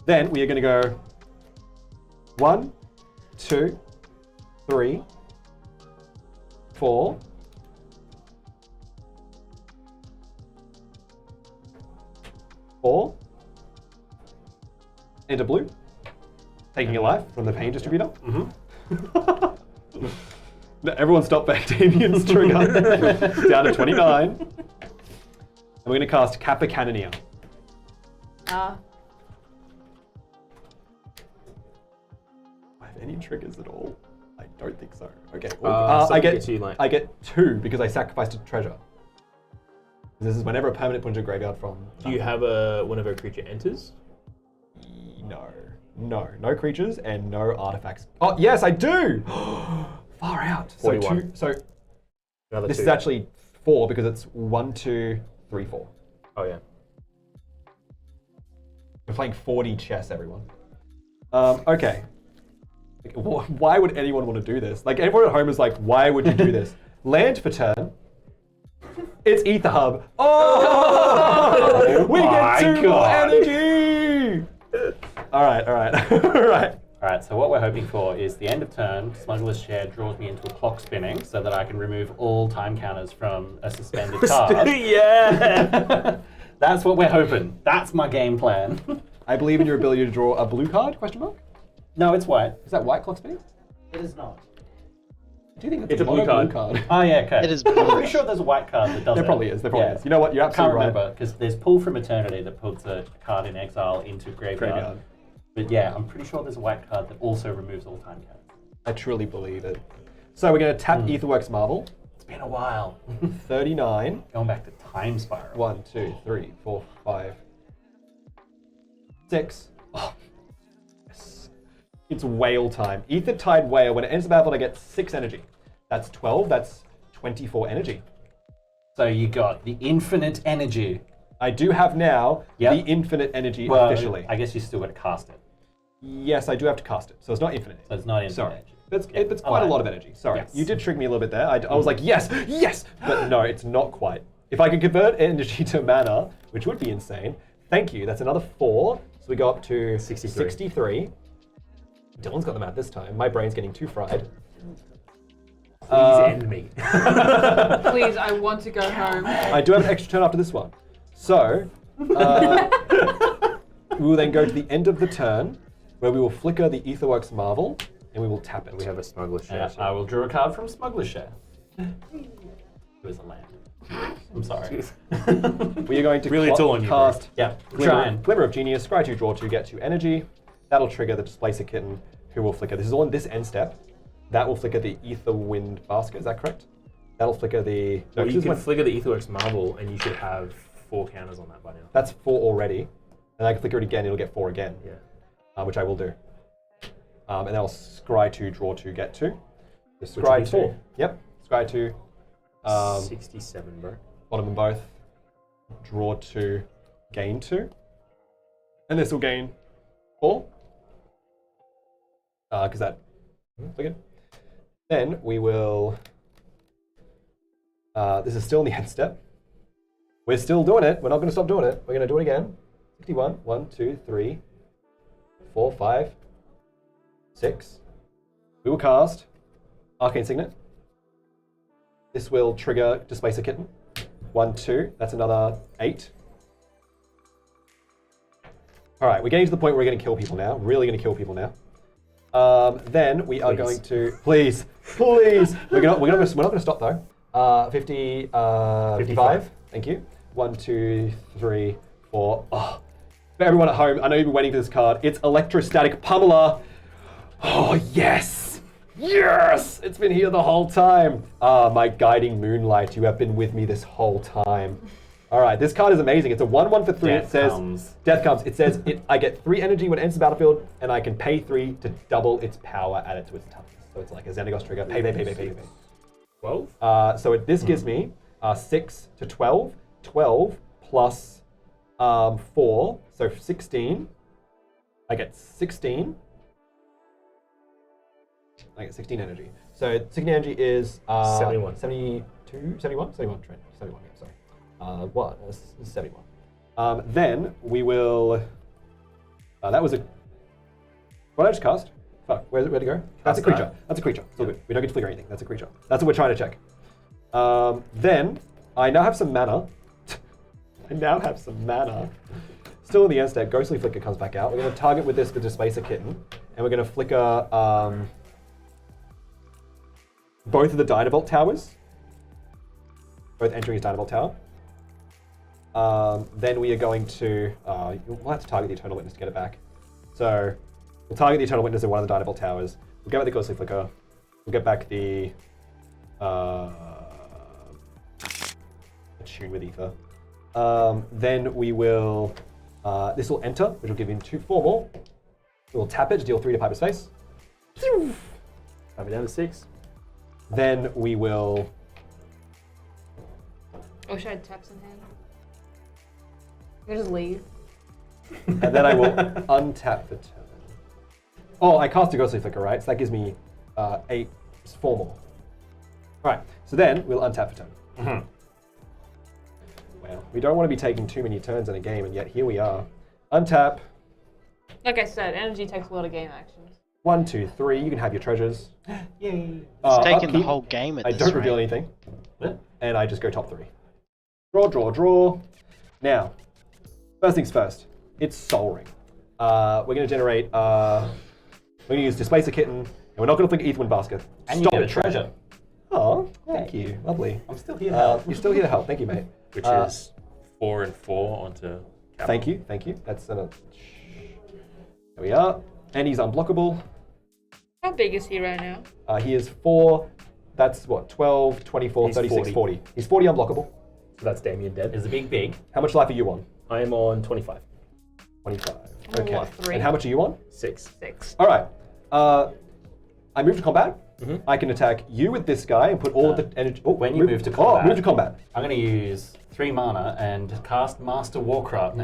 Then we are going to go 1, 2, 3, 4, 4, into blue, taking a life from the pain distributor. No, everyone stop back Damian's trigger. Down to 29. And we're going to cast Kappa Cannoneer. Do I have any triggers at all? I don't think so. Okay. I get 2 because I sacrificed a treasure. This is whenever a permanent put into a graveyard from... Do you have a whenever a creature enters? No creatures and no artifacts. Oh, yes, I do! Far out. 41. So Another this 2. is actually 4 because it's 1, 2, 3, 4. Oh, yeah. We're playing 4D chess, everyone. Okay. Why would anyone want to do this? Like, everyone at home is like, why would you do this? Land for turn. It's Ether Hub. Oh! We my get 2 more God. energy! Alright. Alright, so what we're hoping for is the end of turn, Smuggler's Share draws me into a clock spinning so that I can remove all time counters from a suspended card. Yeah! That's what we're hoping. That's my game plan. I believe in your ability to draw a blue card, question mark? No, it's white. Is that white clock spinning? It is not. Do you think It's a blue card. Oh yeah, okay. It is I'm blue. pretty sure there's a white card that does There it. probably is. Yeah. You know what? You're I can't absolutely right. remember, because there's Pull from Eternity that puts a card in exile into graveyard. But yeah, I'm pretty sure there's a white card that also removes all time counters. I truly believe it. So we're going to tap Aetherworks Marvel. It's been a while. 39. Going back to Time Spiral. 1, 2, 3, 4, 5, 6. Oh, yes. It's whale time. Ether Tide Whale. When it enters the battlefield, I get 6 energy. That's 12. That's 24 energy. So you got the infinite energy. I do have now Yep. the infinite energy Well, officially. I guess you still got to cast it. Yes, I do have to cast it. So it's not infinite. So it's not infinite Sorry. energy. That's quite a lot of energy. Sorry. Yes. You did trick me a little bit there. I was like, yes! But no, it's not quite. If I could convert energy to mana, which would be insane, thank you. That's another 4. So we go up to 63. Dylan's got the math this time. My brain's getting too fried. Please end me. Please, I want to go home. I do have an extra turn after this one. So, we will then go to the end of the turn, where we will flicker the Aetherworks Marvel, and we will tap it. We have a Smuggler's Share. I will draw a card from Smuggler's Share. It was a land. I'm sorry. We are going to Really, it's all on you, bro. cast Yeah, trying. Glimmer of Genius, scry 2, draw 2, get 2 energy. That'll trigger the Displacer Kitten, who will flicker. This is all in this end step. That will flicker the Ether Wind Basket, is that correct? That'll flicker the... Well, this you is can when- flicker the Aetherworks Marble, and you should have 4 counters on that by now. That's 4 already. And I can flicker it again, it'll get 4 again. Yeah. Which I will do. And then I'll scry 2, draw 2, get 2. Which Scry would be 2. 4. Yep, scry 2. 67, bro. Bottom them both. Draw 2, gain 2. And this will gain 4. Because that... Flickered. Then we will... this is still in the end step. We're still doing it. We're not going to stop doing it. We're going to do it again. 61. 1, 2, 3, 4, 5, 6. We will cast Arcane Signet. This will trigger Displacer Kitten. 1, 2. That's another 8. All right, we're getting to the point where we're going to kill people now. Really going to kill people now. Then we are going to please. We're not going to stop though. 55. Thank you. 1, 2, 3, 4. Oh. For everyone at home, I know you've been waiting for this card. It's Electrostatic Pummeler. Oh yes, yes! It's been here the whole time. My guiding moonlight, you have been with me this whole time. All right, this card is amazing. It's a 1/1 for 3. It says Death comes. It says I get 3 energy when it enters the battlefield, and I can pay 3 to double its power added to its toughness. So it's like a Xenagos trigger. Pay. 12? This gives me 6 to 12. 12 plus 4, so 16. I get 16. I get 16 energy. So 16 energy is 71. 72, 71? 71, Trent. 71, yeah, sorry. What? 71. Then we will... that was a... What did I just cast? Fuck, where'd it go? That's a creature. That's a creature. It's all good. We don't get to flicker anything. That's a creature. That's what we're trying to check. Then, I now have some mana. Still in the end step, Ghostly Flicker comes back out. We're going to target with this the Displacer Kitten, and we're going to flicker both of the Dynavolt towers. Both entering his Dynavolt tower. Then we are going to... we'll have to target the Eternal Witness to get it back. So, we'll target the Eternal Witness in one of the Dynavolt towers. We'll get back the Ghostly Flicker. We'll get back the... Attune with Ether. Then we will... this will enter, which will give him 4 more. We'll tap it to deal 3 to Piper's face. Have it down to 6. Then we will... Oh, should I tap some hand? I just leave. And then I will untap the turn. Oh, I cast a Ghostly Flicker, right? So that gives me 4 more. Alright, so then we'll untap for turn. Mm-hmm. Well, we don't want to be taking too many turns in a game, and yet here we are. Untap. Like I said, energy takes a lot of game actions. 1, 2, 3. You can have your treasures. Yay. It's taking the upkeep. whole game at I this don't reveal rate. anything. And I just go top 3. Draw. Now, first things first. It's Soul Ring. We're going to generate... we're going to use Displacer Kitten, and we're not going to flick Aetherwind Basket. And Stop you get it, a treasure. Oh, thank you. Lovely. I'm still here to help. You're still here to help. Thank you, mate. Which is 4 and 4 onto capital. Thank you. That's there we are. And he's unblockable. How big is he right now? He is 4. That's what? 12, 24, He's 36, 40. 40. He's 40 unblockable. So that's Damian dead. Is a big. How much life are you on? I am on 25. 25. I'm on Okay. what, 3? And how much are you on? 6. 6. All right. I move to combat. Mhm. I can attack you with this guy and put all of the energy. Oh, when you move to combat. Oh, move to combat. I'm going to use 3 mana and cast Master Warcraft. I'm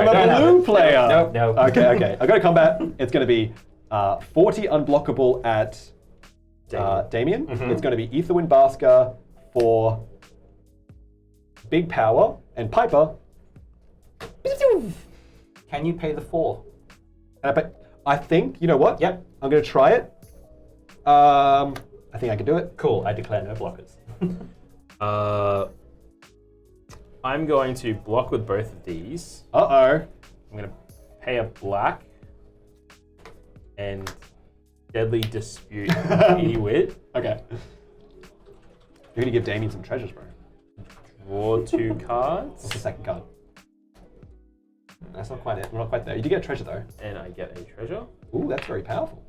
a blue player. Nope. Okay. I go to combat. It's going to be 40 unblockable at Damian. It's going to be Aetherwind Basker for Big Power and Piper. Can you pay the 4? But I think, you know what? Yep. I'm going to try it. I think I can do it. Cool. I declare no blockers. I'm going to block with both of these. Uh-oh. I'm going to pay a black and Deadly Dispute Ewit. Okay. You're going to give Damian some treasures, bro. Draw 2 cards. What's the second card? That's not quite it. We're not quite there. You do get a treasure, though. And I get a treasure, Ooh, that's very powerful.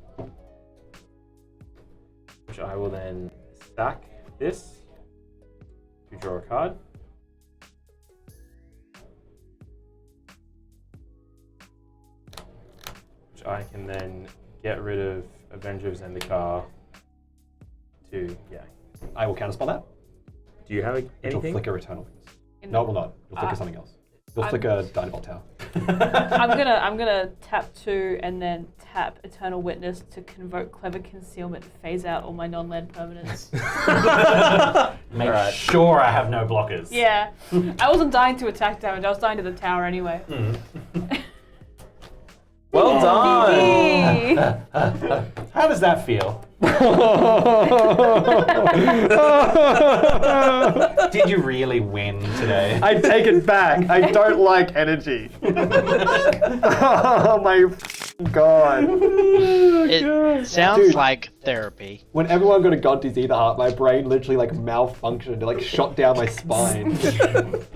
which I will then stack this to draw a card. Which I can then get rid of Avenger of Zendikar to, I will counterspell that. Do you have Which will anything? flicker Eternal Wings. No, it will not. You'll flicker something else. You'll flicker Dynavolt Tower. I'm gonna tap 2 and then tap Eternal Witness to convoke Clever Concealment to phase out all my non-land permanents. Make sure I have no blockers. Yeah. I wasn't dying to attack damage, I was dying to the tower anyway. Well done! Hey! How does that feel? Did you really win today? I take it back. I don't like energy. Oh my god. It sounds Dude. like therapy. When everyone got a Gonti's Ether Heart, my brain literally like malfunctioned. It like shot down my spine.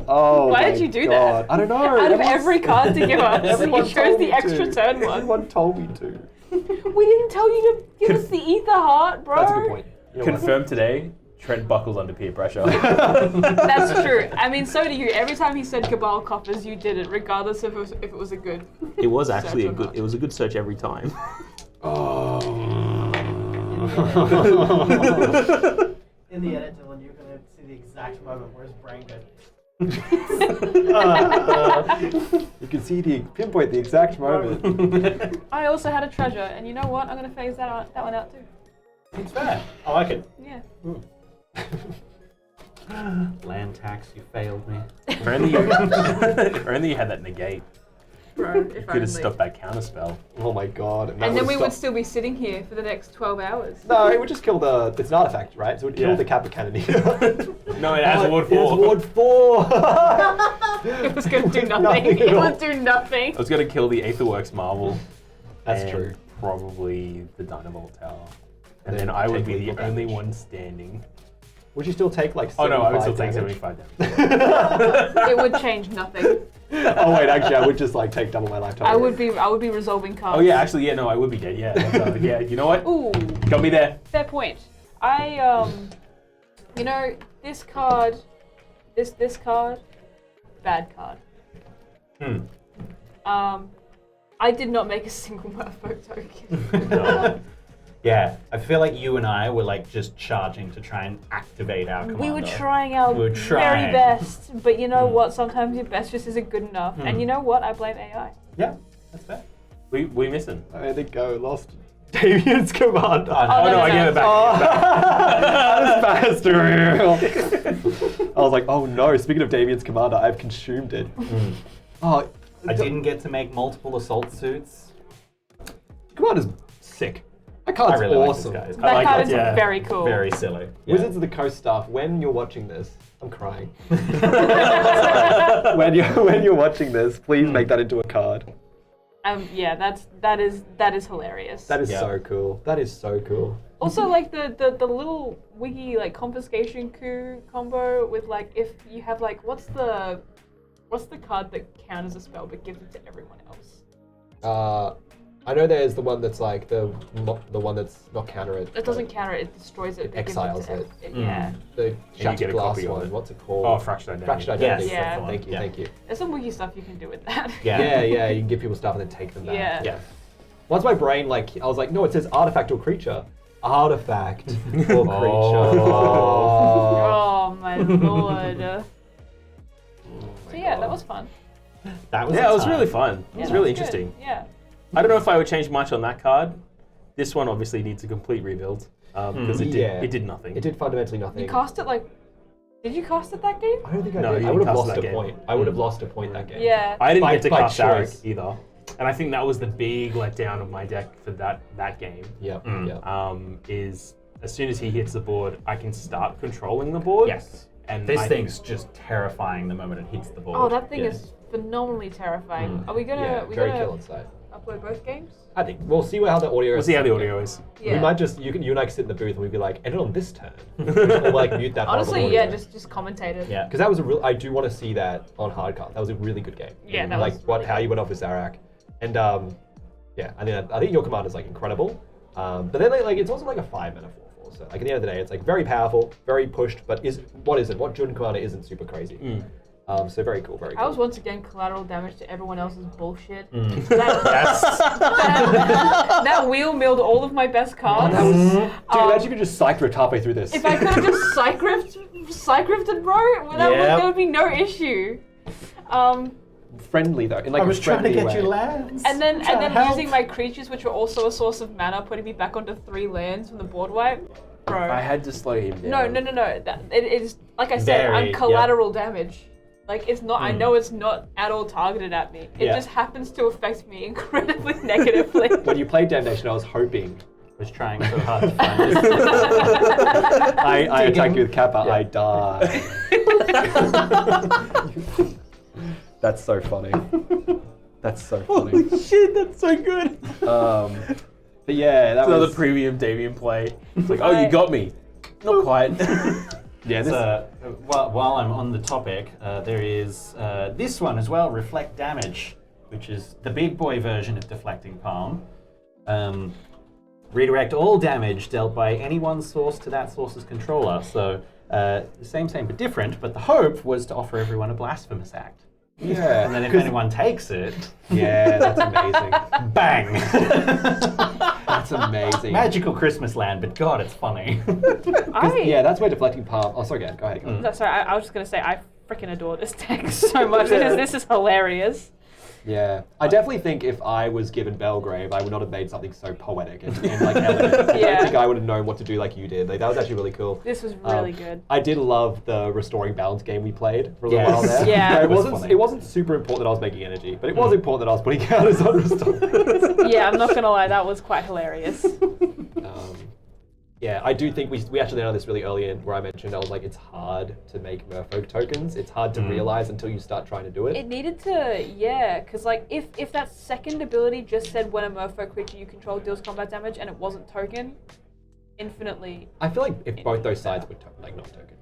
Oh Why my did you do god. that? I don't know. Out of every card to give us, Everyone you chose told the me extra to. turn one. Everyone told me to. We didn't tell you to give us the Ether Heart, bro. That's a good point. You know what? Confirmed today, Trent buckles under peer pressure. That's true. I mean, so do you. Every time he said Cabal Coppers, you did it, regardless if it was a good. It was actually Search or not. it was a good search every time. In the edit, Dylan, you're going to see the exact moment where his brain goes. You can see pinpoint the exact moment. I also had a treasure, and you know what? I'm gonna phase that one out too. It's fair. I like it. Yeah. Land tax, you failed me. If only you had that negate. Bro, You if could only. have stopped that counter spell. Oh my god. And then we would still be sitting here for the next 12 hours. No, it would just kill the. It's an artifact, right? So it would kill Yeah. the Kappa Cannoneer. No, it has Ward It has 4. Ward 4. It was gonna do nothing. Nothing at It all. would do nothing. I was going to kill the Aetherworks Marvel. That's and true. Probably the Dynavolt Tower. And then then I would take be the lethal only damage. one standing. Would you still take like 75 Oh no, I would still take damage? 75 damage. It would change nothing. Oh wait, actually, I would just like take double my lifetime. I would be resolving cards. Oh yeah, actually, yeah, no, I would be dead, yeah. Yeah, you know what? Ooh, Got me there. fair point. You know, this card, this card, bad card. I did not make a single Merfolk token. No. Yeah, I feel like you and I were like just charging to try and activate our commander. We were trying our We were very trying. best, but you know what? Sometimes your best just isn't good enough. And you know what? I blame AI. Yeah, that's fair. We missing. I think I lost Damian's commander. Oh no, I gave it back. I was faster. I was like, oh no, speaking of Damian's commander, I've consumed it. Oh, I didn't get to make multiple assault suits. Commander's sick. That card's I really awesome. like this guy. That like card it, is yeah. very cool. Very silly. Yeah. Wizards of the Coast staff, when you're watching this, I'm crying. when you're watching this, please make that into a card. Yeah, that is hilarious. That is Yeah. so cool. That is so cool. Also, like the little wiggy like confiscation coup combo with like if you have like what's the card that counters a spell but gives it to everyone else? I know there's the one that's like the one that's not counter it. It doesn't counter it; it destroys it. It but gives exiles to it. Yeah, The get shattered a glass copy of one. it. What's it called? Oh, Fractured Identity. Fractured Identity. Yes, Yeah. Thank you. Yeah. Thank you. there's some wiggy stuff you can do with that. Yeah. Yeah, you can give people stuff and then take them back. Yeah. Yeah. Once my brain, like, I was like, no, it says artifact or creature. Artifact or creature. Oh my lord. So yeah, that was fun. That was Yeah, a it was time. really fun. It was Yeah, really that good. interesting. Yeah. I don't know if I would change much on that card. This one obviously needs a complete rebuild because Yeah. it did nothing. It did fundamentally nothing. You cast it like. Did you cast it that game? I don't think I No, did. you I would didn't have cast lost that a game. point. I would have lost a point that game. Yeah. I didn't By- get to by cast choice. Zahrak either. And I think that was the big letdown of my deck for that game. Yep. Yep. Is as soon as he hits the board, I can start controlling the board. Yes. And This I thing's just terrifying the moment it hits the board. Oh, that thing Yeah. is phenomenally terrifying. Are we gonna Yeah, very kill gonna inside. upload both games? I think we'll see how the audio We'll is. see how the audio is. Yeah. We might just you and I can sit in the booth and we'd be like, edit on this turn. Or like mute that. Honestly, horrible yeah, audio. just commentate it. Yeah. Because that was a real. I do want to see that on Hardcast. That was a really good game. Yeah, that like was what really how good. you went off with Zahrak, and yeah, I think your command is like incredible. But then like it's also like a 5-mana 4/4. So like at the end of the day, it's like very powerful, very pushed, but what Jund commander isn't super crazy. So very cool, very cool. I was once again collateral damage to everyone else's bullshit. Yes. That wheel milled all of my best cards. That was, dude, imagine you could just cycle halfway through this. If I could have just cycrifted, bro, that Yep. there would be no issue. friendly though, in like I was a trying to friendly get you way. lands. And then help. using my creatures, which were also a source of mana, putting me back onto 3 lands from the board wipe, bro. I had to slow him down. No. That, it is like I said, Very, I'm collateral damage. Like, it's not, I know it's not at all targeted at me. It Yeah. just happens to affect me incredibly negatively. When you played Damnation, I was hoping. Was trying so hard to find this. I attacked you with Kappa, I died. That's so funny. That's so funny. Holy shit, that's so good. But yeah, that Another was premium Damian play. It's like, oh, you got me. Not quite. yeah. This, While I'm on the topic, there is this one as well, Reflect Damage, which is the big boy version of Deflecting Palm. Redirect all damage dealt by any one source to that source's controller. So same but different, but the hope was to offer everyone a blasphemous act. yeah. And then if anyone takes it, Yeah, that's amazing. bang! That's amazing. Magical Christmas land, but God, it's funny. Yeah, that's where Deflecting Palm. Oh, sorry, go ahead. No, sorry, I was just going to say, I freaking adore this deck so much because this is hilarious. Yeah, I definitely think if I was given Belgrave, I would not have made something so poetic and like elegant. I Yeah. don't think I would have known what to do like you did. Like, that was actually really cool. This was really good. I did love the restoring balance game we played for a Yes. little while there. Yeah. it was wasn't. funny. It wasn't super important that I was making energy, but it was important that I was putting counters on restoring. Yeah, I'm not going to lie, that was quite hilarious. Yeah, I do think we actually know this really early in where I mentioned I was like, it's hard to make Merfolk tokens. It's hard to realize until you start trying to do it. It needed to, yeah, because like if that second ability just said when a merfolk creature you control deals combat damage and it wasn't token, infinitely, I feel like if both those sides were not token.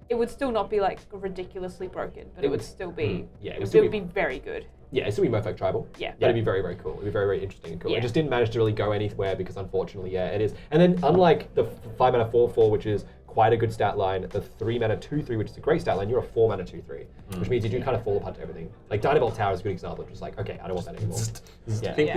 it would still not be like ridiculously broken, but it would still be, Yeah, it would be very good. Yeah, it's still be Merfolk Tribal. Yeah. That'd be very, very cool. It'd be very, very interesting and cool. Yeah. It just didn't manage to really go anywhere because unfortunately, yeah, it is. And then unlike the 5 mana 4/4, which is quite a good stat line, the 3 mana 2/3, which is a great stat line, you're a 4 mana 2/3, which means you do kind of fall apart to everything. Like Dynavolt Tower is a good example of just like, okay, I don't want that anymore. I think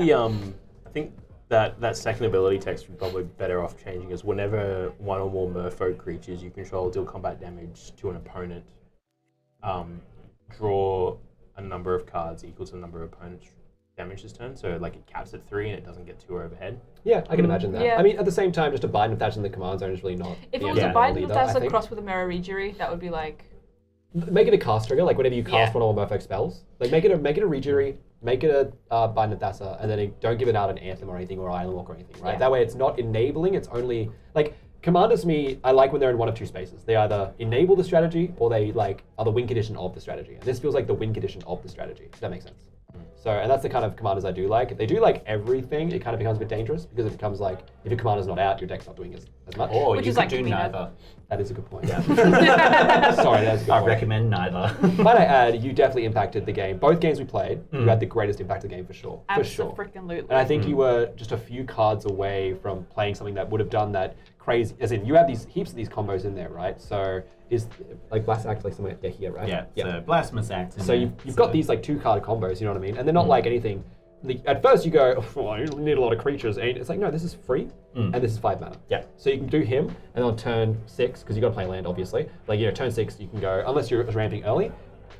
I think that second ability text would probably be better off changing as whenever one or more merfolk creatures you control deal combat damage to an opponent, draw a number of cards equal to the number of opponents' damage this turn. So like it caps at 3 and it doesn't get too overhead. Yeah, I can imagine that. Yeah. I mean, at the same time, just a bind of Thatch in the command zone is really not. If the it was end a all Biden either, that's I think. across with a Mirror Rejury, that would be like, Make it a cast trigger, like whenever you cast Yeah. one or more Merfolk spells. Like make it a Rejury, make it a Bind of Thassa, and then don't give it out an Anthem or anything or Island Walk or anything, right? Yeah. That way it's not enabling, it's only like Commanders to me, I like when they're in one of two spaces. They either enable the strategy or they like are the win condition of the strategy. And this feels like the win condition of the strategy. Does that make sense? So, and that's the kind of commanders I do like. If they do like everything, it kind of becomes a bit dangerous because it becomes like, if your commander's not out, your deck's not doing as much. Or Which you is could like do Camino. neither. That is a good point. Sorry, that's a good I point. recommend neither. Might I add, you definitely impacted the game. Both games we played, you had the greatest impact of the game for sure. For sure. abso-freaking-lutely. And I think you were just a few cards away from playing something that would have done that crazy, as in you have these heaps of these combos in there, right? So is like Blast Act like somewhere here, right? Yeah, so Blasphemous Act. So you've got these like 2-card combos, you know what I mean? And they're not like anything. At first you go, oh, you need a lot of creatures, and it's like, no, this is free, and this is 5 mana. Yeah. So you can do him, and on turn 6, because you got to play land, obviously. Like, you know, turn 6, you can go, unless you're ramping early,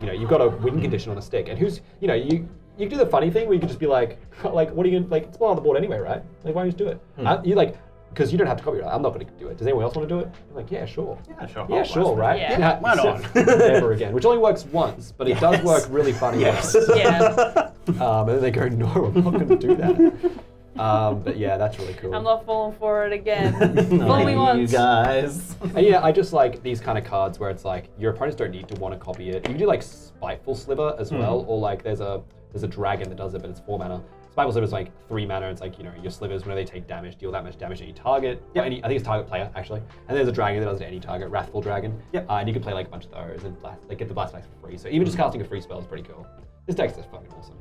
you know, you've got a win condition on a stick, and who's, you know, you can do the funny thing where you can just be like, what are you gonna, like, it's on the board anyway, right? Like, why don't you just do it? You like, because you don't have to copy it. I'm not going to do it. Does anyone else want to do it? I'm like, yeah, sure. Yeah, sure. Yeah, sure, right? Yeah. Why not? Never again. Which only works once, but it does work really funny. Yes. Yeah. And then they go, no, I'm not going to do that. But yeah, that's really cool. I'm not falling for it again. No, Fool me you once. guys. And yeah, I just like these kind of cards where it's like your opponents don't need to want to copy it. You can do like Spiteful Sliver as well, or like there's a dragon that does it, but it's 4 mana. Spiteful Sliver is like 3 mana. It's like, you know, your slivers, whenever they take damage, deal that much damage to any target. Yeah, I think it's target player actually. And there's a dragon that does it to any target, Wrathful Dragon. Yep. And you can play like a bunch of those and get the blast attacks for free. So even just casting a free spell is pretty cool. This deck's just fucking awesome.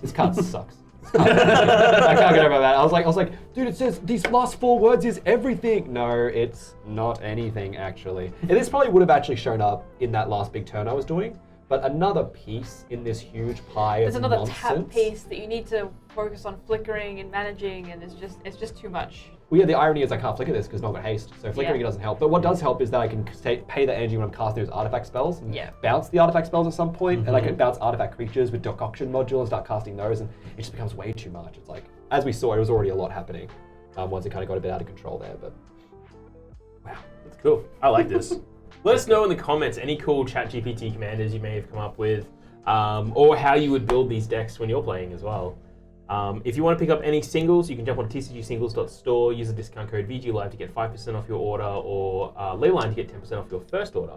This card sucks. I can't get over that. I was like, dude, it says these last 4 words is everything. No, it's not anything actually. And this probably would have actually shown up in that last big turn I was doing. But another piece in this huge pie There's of another nonsense. tap piece that you need to focus on flickering and managing, and it's just too much. Well, yeah, the irony is I can't flicker this because I've got haste, so flickering it doesn't help. But what does help is that I can pay that energy when I'm casting those artifact spells and bounce the artifact spells at some point, and I can bounce artifact creatures with Decoction module and start casting those, and it just becomes way too much. It's like, as we saw, it was already a lot happening once it kind of got a bit out of control there, but wow. That's cool. I like this. Let us know in the comments any cool Chat GPT commanders you may have come up with, or how you would build these decks when you're playing as well. If you want to pick up any singles, you can jump on tcgsingles.store, use the discount code VGLive to get 5% off your order, or Leyline to get 10% off your first order.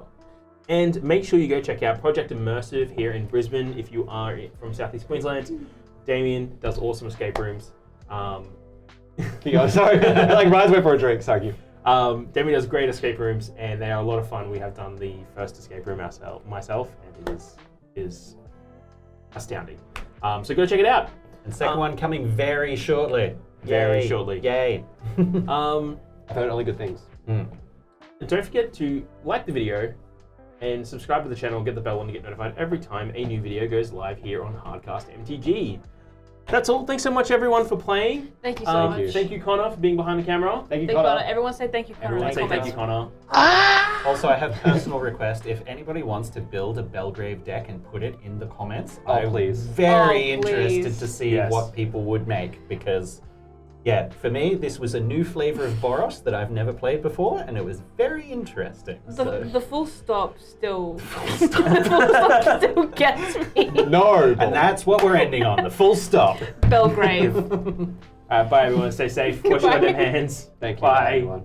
And make sure you go check out Project Immersive here in Brisbane if you are from Southeast Queensland. Damien does awesome escape rooms. Sorry, like Ryan's went for a drink. Sorry, you. Damien does great escape rooms, and they are a lot of fun. We have done the first escape room myself, and it is astounding. So go check it out. And second one coming very shortly. Very shortly. Yay. I've heard only good things. And don't forget to like the video and subscribe to the channel and get the bell on to get notified every time a new video goes live here on Hardcast MTG. That's all. Thanks so much, everyone, for playing. Thank you so much. Thank you, Connor, for being behind the camera. Thank you, Thank Connor. you, Everyone say thank you, Connor. Everyone in the say thank you, comments. Connor. Also, I have a personal request. If anybody wants to build a Belgrave deck and put it in the comments, I'm please. very Oh, interested please. to see Yes. what people would make, because, yeah, for me, this was a new flavor of Boros that I've never played before, and it was very interesting. The full stop still, the full stop still gets me. No. And that's what we're ending on, the full stop. Belgrave. Bye, everyone. Stay safe. Wash your Goodbye. damn hands. Thank you, Bye. everyone.